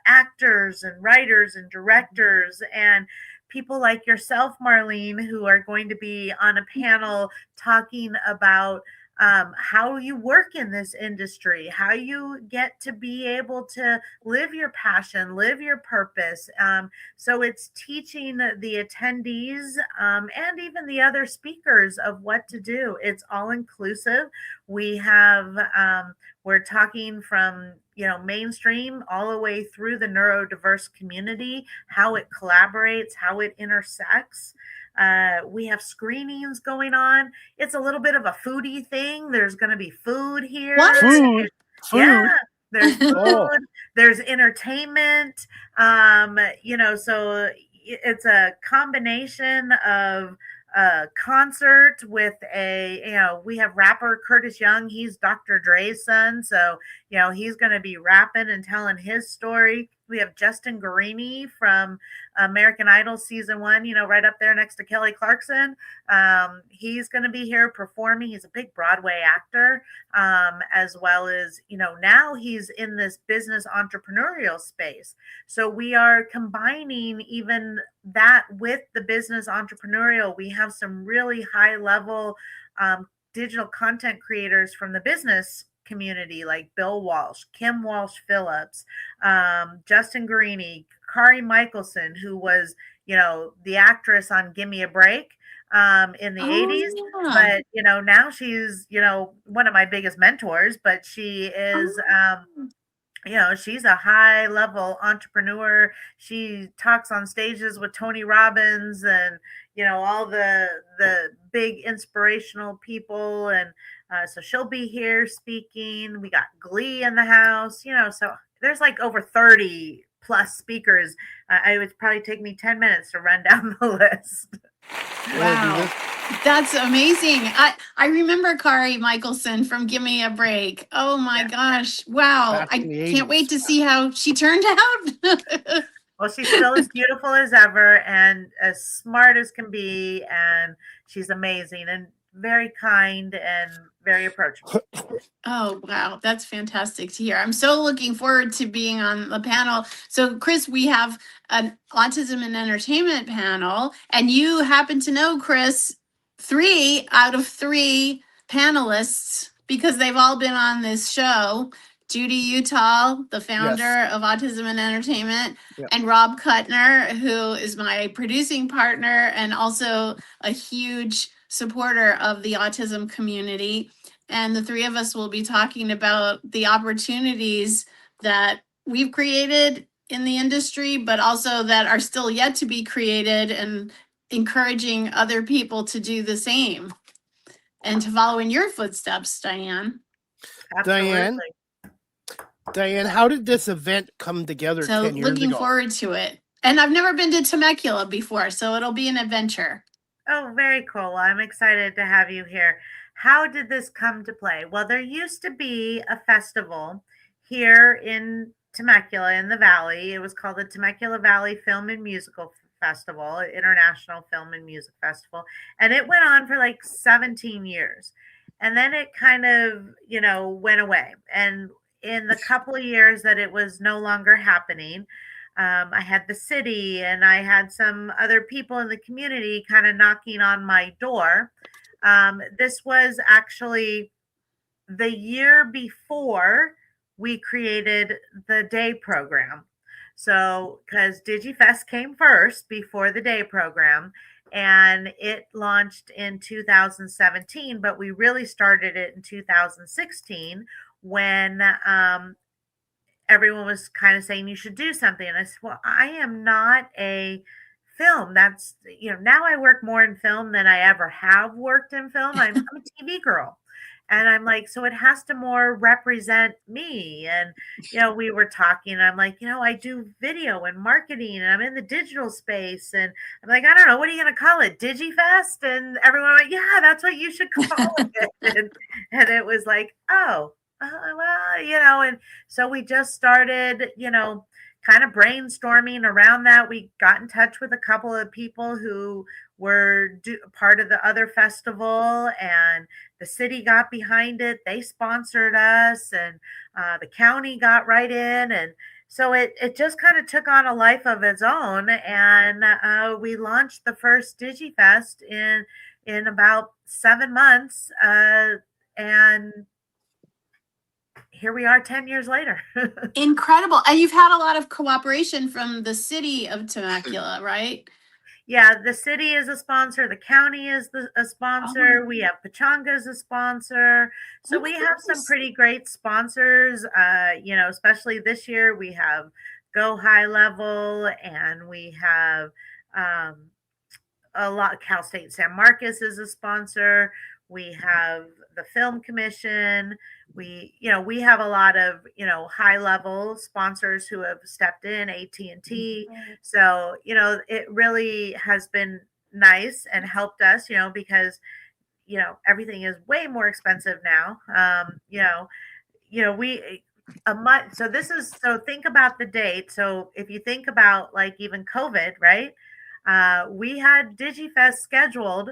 actors and writers and directors and people like yourself, Marlene, who are going to be on a panel talking about how you work in this industry, how you get to be able to live your passion, live your purpose. So it's teaching the attendees and even the other speakers of what to do. It's all inclusive. We have, we're talking from, mainstream all the way through the neurodiverse community, how it collaborates, how it intersects. We have screenings going on. It's a little bit of a foodie thing. There's going to be food here. What? Food. Yeah, there's food. Oh. There's entertainment. So it's a combination of a concert with we have rapper Curtis Young. He's Dr. Dre's son. So, he's going to be rapping and telling his story. We have Justin Guarini from American Idol season 1, right up there next to Kelly Clarkson. He's going to be here performing. He's a big Broadway actor, as well as, now he's in this business entrepreneurial space. So we are combining even that with the business entrepreneurial. We have some really high level digital content creators from the business community, like Bill Walsh, Kim Walsh Phillips, Justin Guarini, Kari Michelson, who was, the actress on Gimme a Break in the 80s. Yeah. But, now she's, one of my biggest mentors, but she is, she's a high level entrepreneur. She talks on stages with Tony Robbins and, all the big inspirational people. And so she'll be here speaking. We got Glee in the house, so there's like over 30 plus speakers. It would probably take me 10 minutes to run down the list. Wow. That's amazing. I remember Kari Michelson from Give Me a Break. Oh my gosh. Wow. I can't wait to see how she turned out. Well, she's still as beautiful as ever and as smart as can be. And she's amazing and very kind and very approachable. Oh, wow. That's fantastic to hear. I'm so looking forward to being on the panel. So, Chris, we have an autism and entertainment panel, and you happen to know, Chris, 3 out of 3 panelists because they've all been on this show. Judy Utah, the founder of Autism and Entertainment, and Rob Kuttner, who is my producing partner and also a huge supporter of the autism community. And the 3 of us will be talking about the opportunities that we've created in the industry, but also that are still yet to be created, and encouraging other people to do the same and to follow in your footsteps, Diane. Absolutely. Diane, how did this event come together 10 years ago? So looking forward to it. And I've never been to Temecula before, so it'll be an adventure. Oh, very cool. I'm excited to have you here. How did this come to play? Well, there used to be a festival here in Temecula in the Valley. It was called the Temecula Valley Film and Musical Festival, International Film and Music Festival. And it went on for like 17 years. And then it kind of, went away. And in the couple of years that it was no longer happening, I had the city, and I had some other people in the community kind of knocking on my door. This was actually the year before we created the day program. So, because DigiFest came first before the day program, and it launched in 2017, but we really started it in 2016 when everyone was kind of saying you should do something. And I said, well, I am not a film. That's, now I work more in film than I ever have worked in film. I'm a TV girl. And I'm like, so it has to more represent me. And, we were talking, and I'm like, I do video and marketing, and I'm in the digital space. And I'm like, I don't know, what are you going to call it? DigiFest? And everyone went, yeah, that's what you should call it. And it was like, oh, well, and so we just started, kind of brainstorming around that. We got in touch with a couple of people who were part of the other festival, and the city got behind it. They sponsored us, and the county got right in. And so it just kind of took on a life of its own. And we launched the first DigiFest in about 7 months. And here we are 10 years later. Incredible. And you've had a lot of cooperation from the city of Temecula, right? Yeah, the city is a sponsor. The county is a sponsor. We have Pachanga as a sponsor. So we have some pretty great sponsors. Especially this year, we have Go High Level, and we have a lot. Cal State San Marcos is a sponsor. We have the Film Commission. We have a lot of, high level sponsors who have stepped in, AT&T. So, it really has been nice and helped us, because, everything is way more expensive now. So think about the date. So if you think about like even COVID, right? We had DigiFest scheduled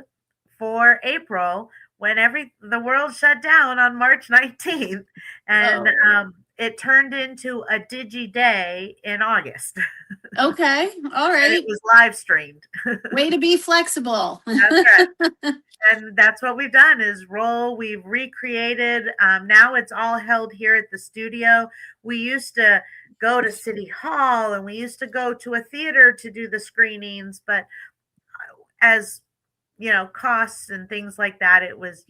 for April when the world shut down on March 19th, and it turned into a Digi Day in August. Okay, all right. And it was live streamed. Way to be flexible. That's right. And that's what we've done is we've recreated. Now it's all held here at the studio. We used to go to City Hall, and we used to go to a theater to do the screenings, but as costs and things like that, it was,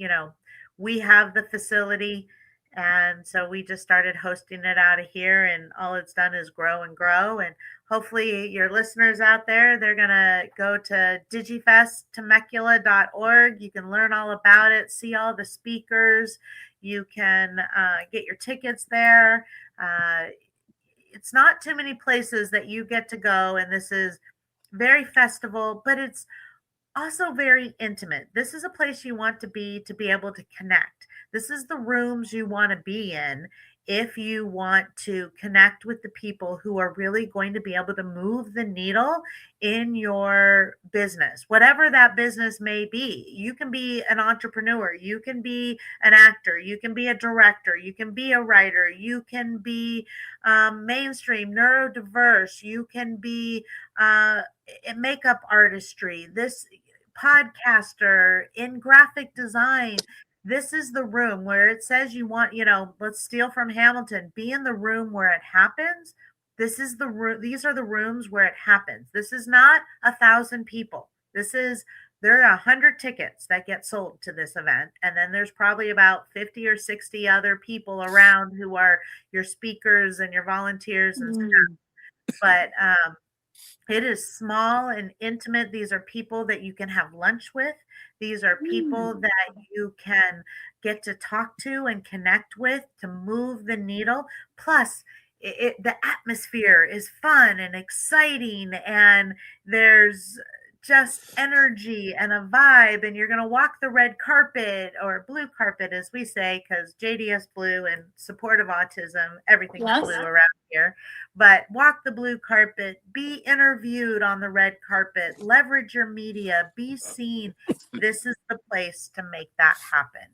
we have the facility, and so we just started hosting it out of here, and all it's done is grow and grow. And hopefully your listeners out there, they're going to go to digifesttemecula.org. You can learn all about it, see all the speakers. You can get your tickets there. It's not too many places that you get to go, and this is very festival, but it's also very intimate. This is a place you want to be able to connect. This is the rooms you want to be in if you want to connect with the people who are really going to be able to move the needle in your business, whatever that business may be. You can be an entrepreneur, you can be an actor, you can be a director, you can be a writer, you can be mainstream, neurodiverse, you can be makeup artistry, this podcaster, in graphic design. This is the room where it says you want, let's steal from Hamilton, be in the room where it happens. This is the room. These are the rooms where it happens. This is not 1,000 people. There are 100 tickets that get sold to this event. And then there's probably about 50 or 60 other people around who are your speakers and your volunteers and stuff. But it is small and intimate. These are people that you can have lunch with. These are people that you can get to talk to and connect with to move the needle. Plus, the atmosphere is fun and exciting, and there's just energy and a vibe, and you're going to walk the red carpet, or blue carpet as we say, because JDS blue and supportive autism, everything's blue around here. But walk the blue carpet, be interviewed on the red carpet, leverage your media, be seen. This is the place to make that happen.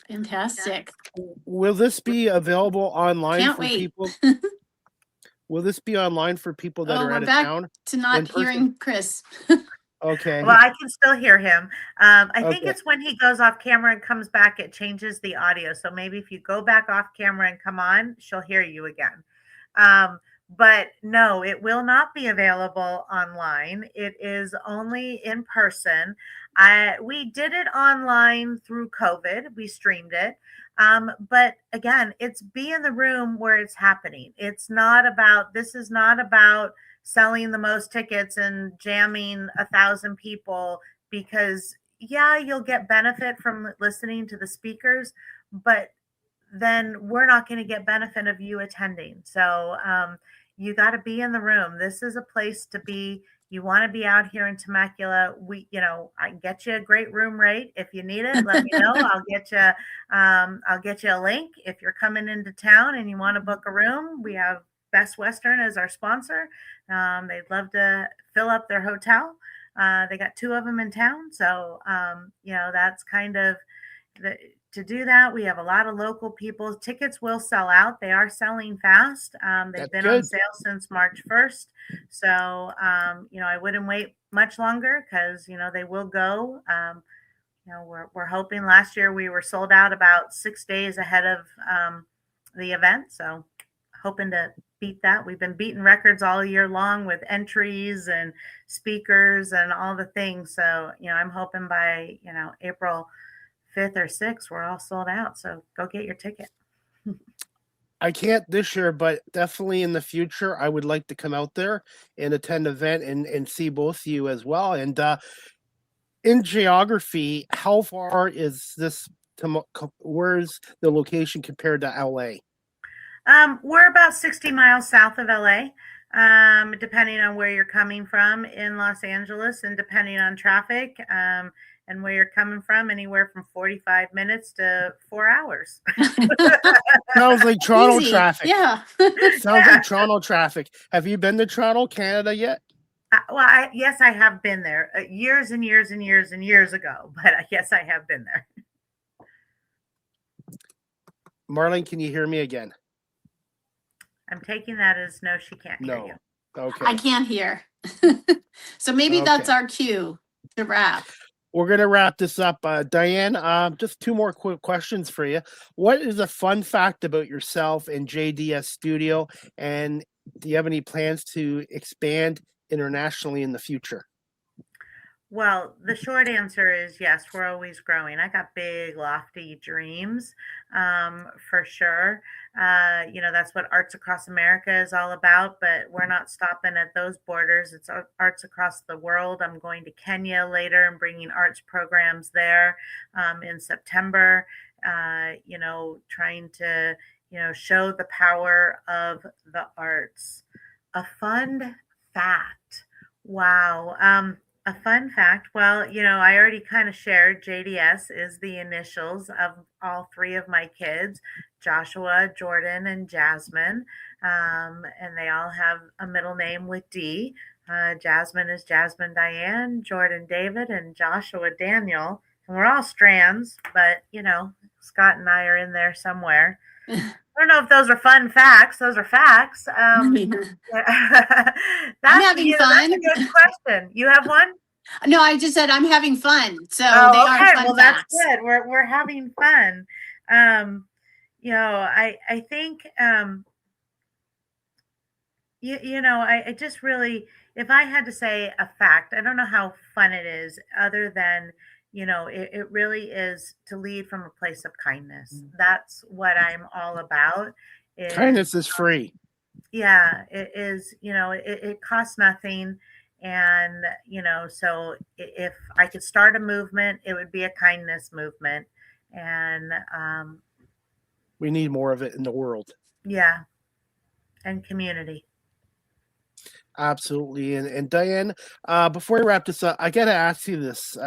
Fantastic. Will this be available online Can't for wait. people? Will this be online for people that Oh, are we're out of back town? to in not person? hearing Chris. Okay. Well, I can still hear him. I think Okay. it's when he goes off camera and comes back, it changes the audio. So maybe if you go back off camera and come on, she'll hear you again. But no, it will not be available online. It is only in person. We did it online through COVID. We streamed it. But again, it's be in the room where it's happening. This is not about selling the most tickets and jamming 1,000 people, because yeah, you'll get benefit from listening to the speakers, but then we're not going to get benefit of you attending. So you got to be in the room. This is a place to be. You want to be out here in Temecula. I can get you a great room rate. If you need it, let me know. I'll get you a link. If you're coming into town and you want to book a room, we have Best Western as our sponsor. They'd love to fill up their hotel. They got 2 of them in town. So, that's kind of to do that. We have a lot of local people. Tickets will sell out. They are selling fast. They've That's been good. on sale since March 1st. So, I wouldn't wait much longer, because, they will go. We're hoping. Last year we were sold out about 6 days ahead of the event. So hoping to beat that. We've been beating records all year long with entries and speakers and all the things. So, I'm hoping by, April 5th or 6th, we're all sold out. So go get your ticket. I can't this year, but definitely in the future, I would like to come out there and attend an event and see both of you as well. And in geography, how far is this? Where's the location compared to LA? We're about 60 miles south of LA, depending on where you're coming from in Los Angeles, and depending on traffic, and where you're coming from, anywhere from 45 minutes to 4 hours. Sounds like Toronto Easy. traffic. Yeah. Sounds like Toronto traffic. Have you been to Toronto, Canada yet? Yes, I have been there years and years and years and years ago, but yes, I have been there. Marlene, can you hear me again? I'm taking that as no, she can't hear No. you. Okay. I can't hear. So maybe that's our cue to wrap. We're going to wrap this up. Diane, just 2 more quick questions for you. What is a fun fact about yourself in JDS Studio? And do you have any plans to expand internationally in the future? Well, the short answer is yes, we're always growing. I got big, lofty dreams, for sure. That's what Arts Across America is all about, but we're not stopping at those borders. It's arts across the world. I'm going to Kenya later and bringing arts programs there in September, trying to, show the power of the arts. A fun fact. Wow. A fun fact. Well, I already kind of shared JDS is the initials of all 3 of my kids, Joshua, Jordan, and Jasmine. And they all have a middle name with D. Jasmine is Jasmine Diane, Jordan David, and Joshua Daniel. And we're all Strands, but, Scott and I are in there somewhere. I don't know if those are fun facts. Those are facts. I'm having fun. That's a good question. You have one? No, I just said I'm having fun. So they okay. are fun Well, facts. That's good. We're having fun. I think I just really, if I had to say a fact, I don't know how fun it is, other than it really is to lead from a place of kindness. That's what I'm all about. Kindness is free. Yeah, it is. It costs nothing. And, so if I could start a movement, it would be a kindness movement. And we need more of it in the world. Yeah. And community. Absolutely. And Diane, before we wrap this up, I got to ask you this.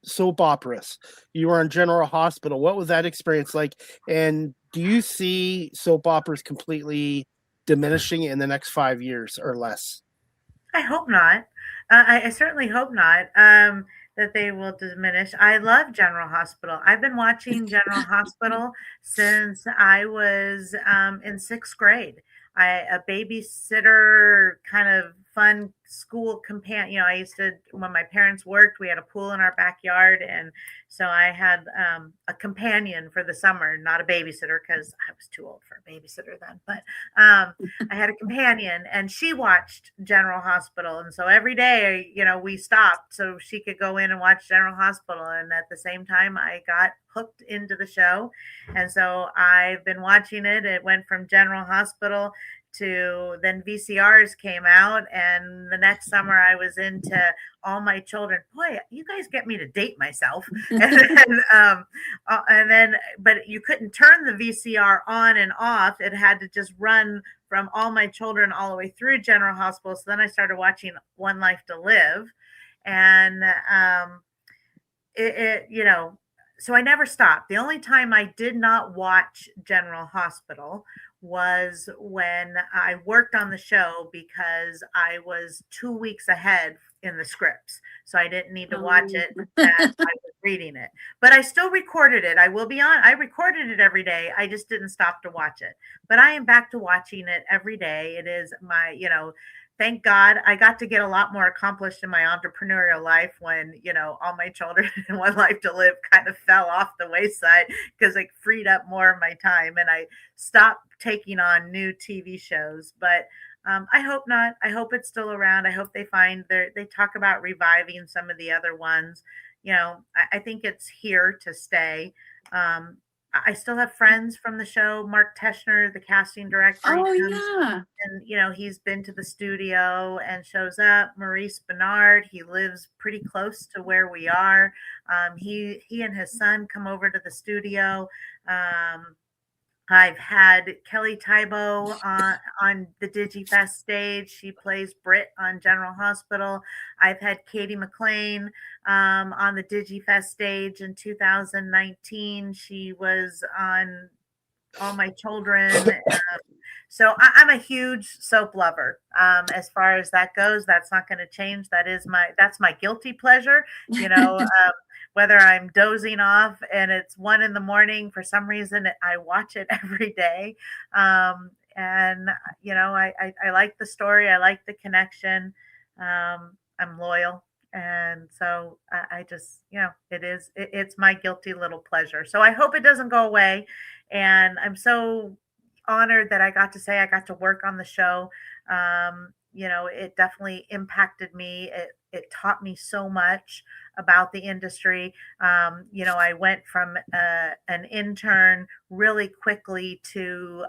Soap operas. You were in General Hospital. What was that experience like? And do you see soap operas completely diminishing in the next 5 years or less? I hope not. I certainly hope not, that they will diminish. I love General Hospital. I've been watching General Hospital since I was in 6th grade. a babysitter kind of fun school companion. You know, I used to, when my parents worked, we had a pool in our backyard. And so I had a companion for the summer, not a babysitter because I was too old for a babysitter then. But I had a companion and she watched General Hospital. And so every day, you know, we stopped so she could go in and watch General Hospital. And at the same time, I got hooked into the show. And so I've been watching it. It went from General Hospital to then VCRs came out, and the next summer I was into All My Children. Boy, you guys get me to date myself. And then, but you couldn't turn the VCR on and off. It had to just run from All My Children all the way through General Hospital. So then I started watching One Life to Live, and you know, so I never stopped. The only time I did not watch General Hospital was when I worked on the show because I was 2 weeks ahead in the scripts. So I didn't need to watch it as I was reading it. But I still recorded it. I will be on. I recorded it every day. I just didn't stop to watch it. But I am back to watching it every day. It is my, you know, thank God I got to get a lot more accomplished in my entrepreneurial life when, you know, All My Children and One Life to Live kind of fell off the wayside because it freed up more of my time and I stopped taking on new TV shows. But I hope not. I hope it's still around. I hope they talk about reviving some of the other ones. You know, I think it's here to stay. I still have friends from the show. Mark Teschner, the casting director. Oh, yeah. And, you know, he's been to the studio and shows up. Maurice Bernard, he lives pretty close to where we are. He and his son come over to the studio. I've had Kelly Tybo on the DigiFest stage. She plays Britt on General Hospital. I've had Katie McLean on the DigiFest stage in 2019. She was on All My Children. So I'm a huge soap lover. As far as that goes, that's not going to change. That's my guilty pleasure. You know, whether I'm dozing off and it's 1 a.m, for some reason, I watch it every day. And, you know, I like the story. I like the connection. I'm loyal. And so I just, you know, it's my guilty little pleasure. So I hope it doesn't go away. And I'm so honored that I got to work on the show. You know, it definitely impacted me. It taught me so much about the industry. You know, I went from an intern really quickly to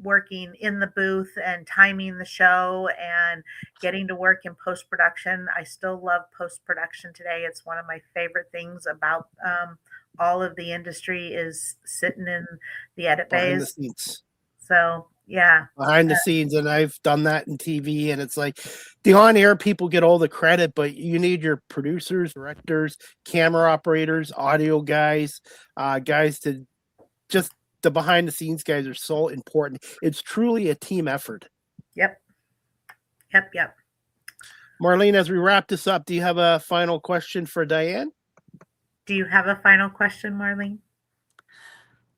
working in the booth and timing the show and getting to work in post-production. I still love post-production today. It's one of my favorite things about all of the industry is sitting in the edit bays. So yeah, behind the scenes, and I've done that in TV, and it's like the on-air people get all the credit, but you need your producers, directors, camera operators, audio guys, to just the behind the scenes guys are so important. It's truly a team effort. Yep. Marlene, as we wrap this up, do you have a final question for Diane? Do you have a final question, Marlene?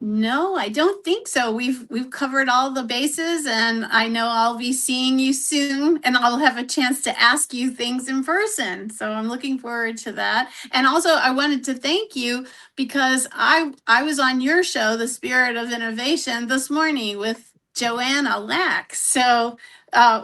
No, I don't think so. We've covered all the bases, and I know I'll be seeing you soon, and I'll have a chance to ask you things in person. So I'm looking forward to that. And also, I wanted to thank you because I was on your show, The Spirit of Innovation, this morning with Joanna Lack. So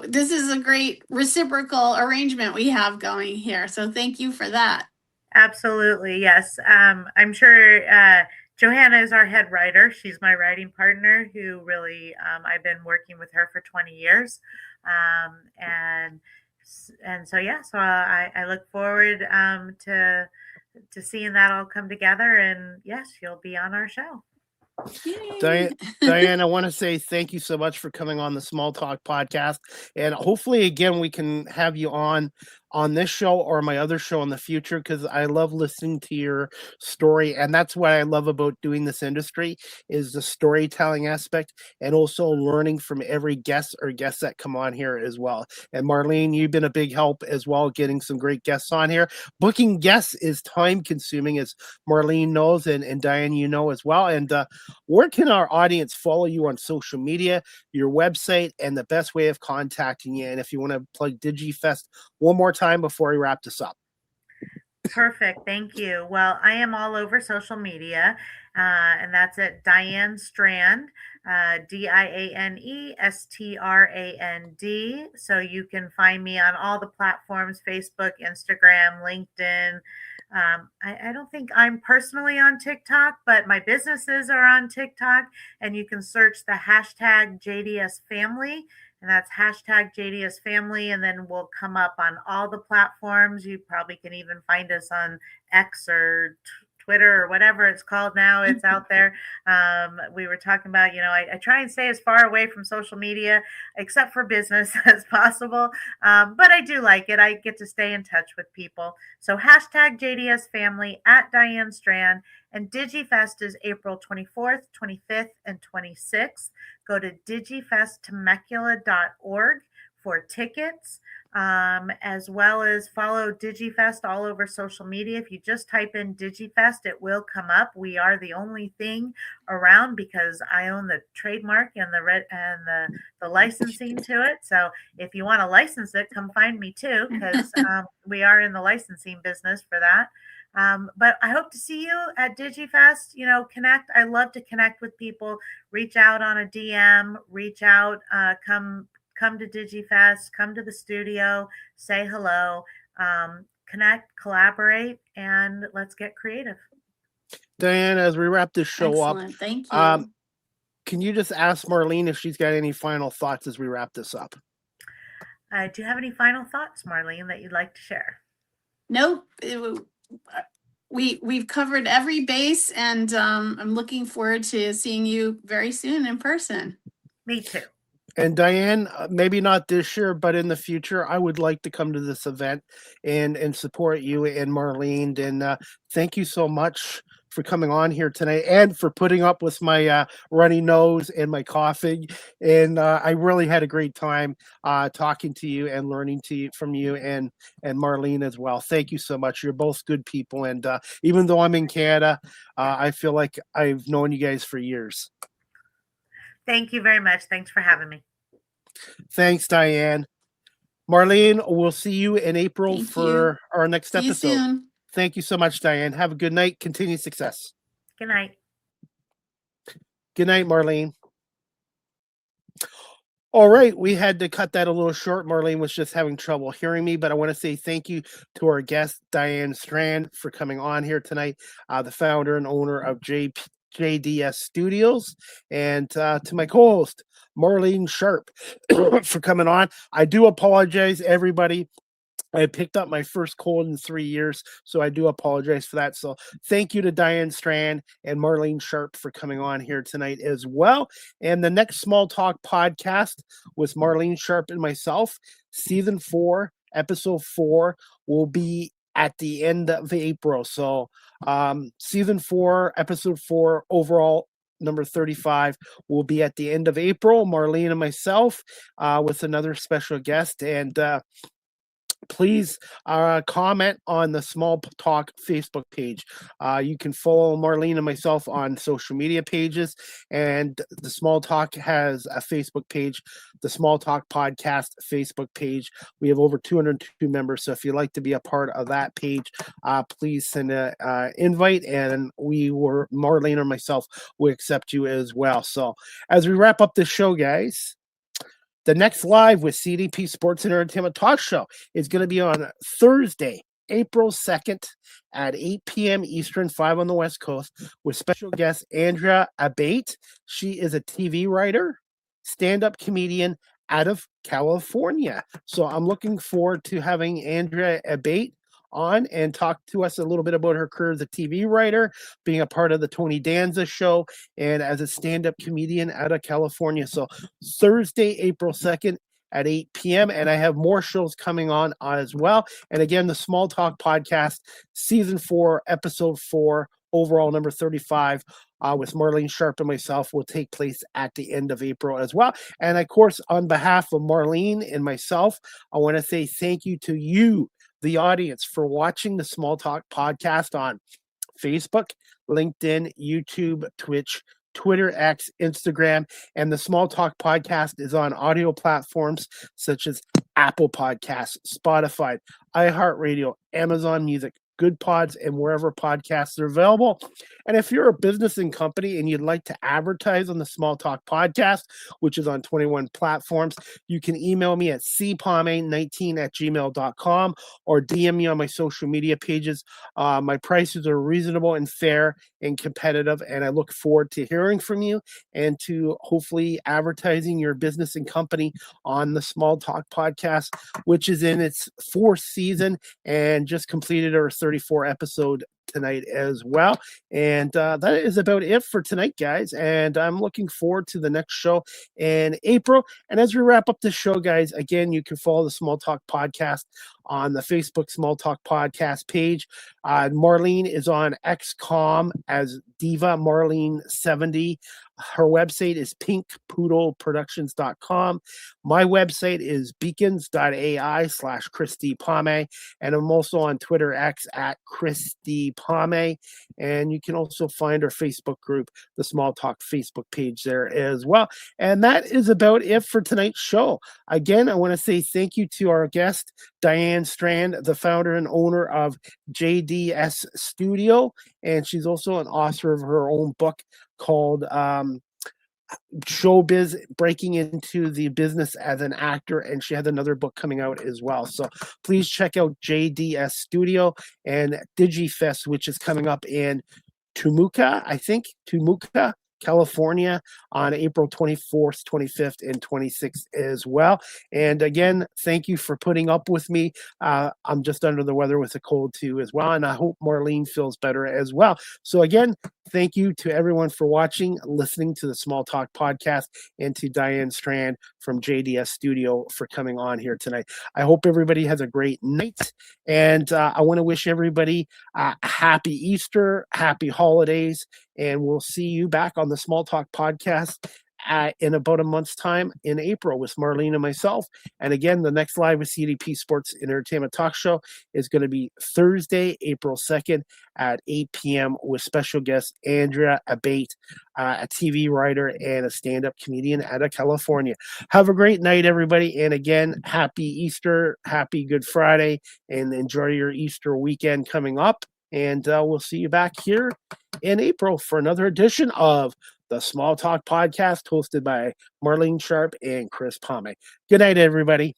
this is a great reciprocal arrangement we have going here. So thank you for that. Absolutely, yes. I'm sure Johanna is our head writer. She's my writing partner who really, I've been working with her for 20 years. And so, yeah, so I look forward to seeing that all come together. And yes, you'll be on our show. Diane, I want to say thank you so much for coming on the Small Talk podcast. And hopefully, again, we can have you on this show or my other show in the future, because I love listening to your story. And that's what I love about doing this industry is the storytelling aspect and also learning from every guest or guests that come on here as well. And Marlene, you've been a big help as well, getting some great guests on here. Booking guests is time consuming, as Marlene knows, and Diane, you know as well. And where can our audience follow you on social media, your website, and the best way of contacting you? And if you want to plug DigiFest one more time before we wrap this up. Perfect. Thank you. Well, I am all over social media, and that's at Diane Strand, DianeStrand. So you can find me on all the platforms: Facebook, Instagram, LinkedIn. I don't think I'm personally on TikTok, but my businesses are on TikTok, and you can search the hashtag JDS Family. And that's hashtag JDS Family, and then we'll come up on all the platforms. You probably can even find us on X or Twitter or whatever it's called now. It's out there. We were talking about, I try and stay as far away from social media, except for business, as possible. But I do like it. I get to stay in touch with people. So hashtag JDS Family, at Diane Strand. And DigiFest is April 24th, 25th, and 26th. Go to digifesttemecula.org for tickets, as well as follow DigiFest all over social media. If you just type in DigiFest, it will come up. We are the only thing around because I own the trademark and the licensing to it. So if you want to license it, come find me too, because we are in the licensing business for that. But I hope to see you at DigiFest. Connect. I love to connect with people. Reach out on a DM. Reach out. Come to DigiFest. Come to the studio. Say hello. Connect. Collaborate, and let's get creative. Diane, as we wrap this show Excellent. up, Thank you. can you just ask Marlene if she's got any final thoughts as we wrap this up? Do you have any final thoughts, Marlene, that you'd like to share? Nope. We've covered every base, and I'm looking forward to seeing you very soon in person. Me too. And Diane, maybe not this year, but in the future, I would like to come to this event and support you and Marlene. And thank you so much for coming on here tonight and for putting up with my runny nose and my coughing. And I really had a great time talking to you and learning from you and Marlene as well. Thank you so much. You're both good people. And even though I'm in Canada, I feel like I've known you guys for years. Thank you very much. Thanks for having me. Thanks, Diane. Marlene, we'll see you in April Thank for our next See you episode. soon. Thank you so much, Diane. Have a good night. Continued success. Good night. Good night, Marlene. All right, we had to cut that a little short. Marlene was just having trouble hearing me, but I want to say thank you to our guest, Diane Strand, for coming on here tonight, the founder and owner of JDS Studios, and to my co-host, Marlene Sharp, for coming on. I do apologize, everybody. I picked up my first cold in 3 years, so I do apologize for that. So thank you to Diane Strand and Marlene Sharp for coming on here tonight as well. And the next Small Talk podcast with Marlene Sharp and myself, season 4, episode 4, will be at the end of April. So season 4, episode 4, overall number 35 will be at the end of April. Marlene and myself with another special guest. And please comment on the Small Talk Facebook page. You can follow Marlene and myself on social media pages, and the Small Talk has a Facebook page, the Small Talk Podcast Facebook page. We have over 202 members, so if you'd like to be a part of that page, please send an invite, and Marlene or myself will accept you as well. So as we wrap up this show, guys, the next live with CDP Sports and Entertainment Talk Show is going to be on Thursday, April 2nd at 8 p.m. Eastern, 5 on the West Coast, with special guest Andrea Abate. She is a TV writer, stand-up comedian out of California. So I'm looking forward to having Andrea Abate on and talk to us a little bit about her career as a TV writer, being a part of the Tony Danza show, and as a stand-up comedian out of California. So Thursday, April 2nd at 8 p.m. And I have more shows coming on as well. And again, the Small Talk Podcast, season 4, episode 4, overall number 35, with Marlene Sharp and myself, will take place at the end of April as well. And of course, on behalf of Marlene and myself, I want to say thank you to you, the audience, for watching the Small Talk Podcast on Facebook, LinkedIn, YouTube, Twitch, Twitter, X, Instagram, and the Small Talk podcast is on audio platforms such as Apple Podcasts, Spotify, iHeartRadio, Amazon Music, Good Pods, and wherever podcasts are available. And if you're a business and company and you'd like to advertise on the Small Talk podcast, which is on 21 platforms, you can email me at cpomay19@gmail.com or DM me on my social media pages. My prices are reasonable and fair and competitive, and I look forward to hearing from you and to hopefully advertising your business and company on the Small Talk podcast, which is in its 4th season and just completed our 34 episode tonight as well. And that is about it for tonight, guys. And I'm looking forward to the next show in April. And as we wrap up the show, guys, again, you can follow the Small Talk podcast on the Facebook Small Talk podcast page. Marlene is on XCOM as Diva Marlene 70. Her website is pinkpoodleproductions.com. My website is beacons.ai/Chris Pomay. And I'm also on Twitter X at Chris Pomay. And you can also find our Facebook group, the Small Talk Facebook page there as well. And that is about it for tonight's show. Again, I want to say thank you to our guest, Diane Strand, the founder and owner of JDS Studio. And she's also an author of her own book called Showbiz, Breaking into the Business as an Actor, and she has another book coming out as well. So please check out JDS Studio and DigiFest, which is coming up in Tumuca, California on April 24th, 25th, and 26th as well. And again, thank you for putting up with me. I'm just under the weather with a cold too as well, and I hope Marlene feels better as well. So again, thank you to everyone for watching, listening to the Small Talk podcast, and to Diane Strand from JDS Studio for coming on here tonight. I hope everybody has a great night, and I want to wish everybody a happy Easter, happy holidays, and we'll see you back on the Small Talk podcast in about a month's time in April with Marlene and myself. And again, the next live with CDP Sports and Entertainment Talk Show is going to be Thursday, April 2nd at 8 p.m. with special guest Andrea Abate, a TV writer and a stand-up comedian out of California. Have a great night, everybody. And again, happy Easter, happy Good Friday, and enjoy your Easter weekend coming up. And we'll see you back here in April for another edition of the Small Talk podcast hosted by Marlene Sharp and Chris Pomay. Good night, everybody.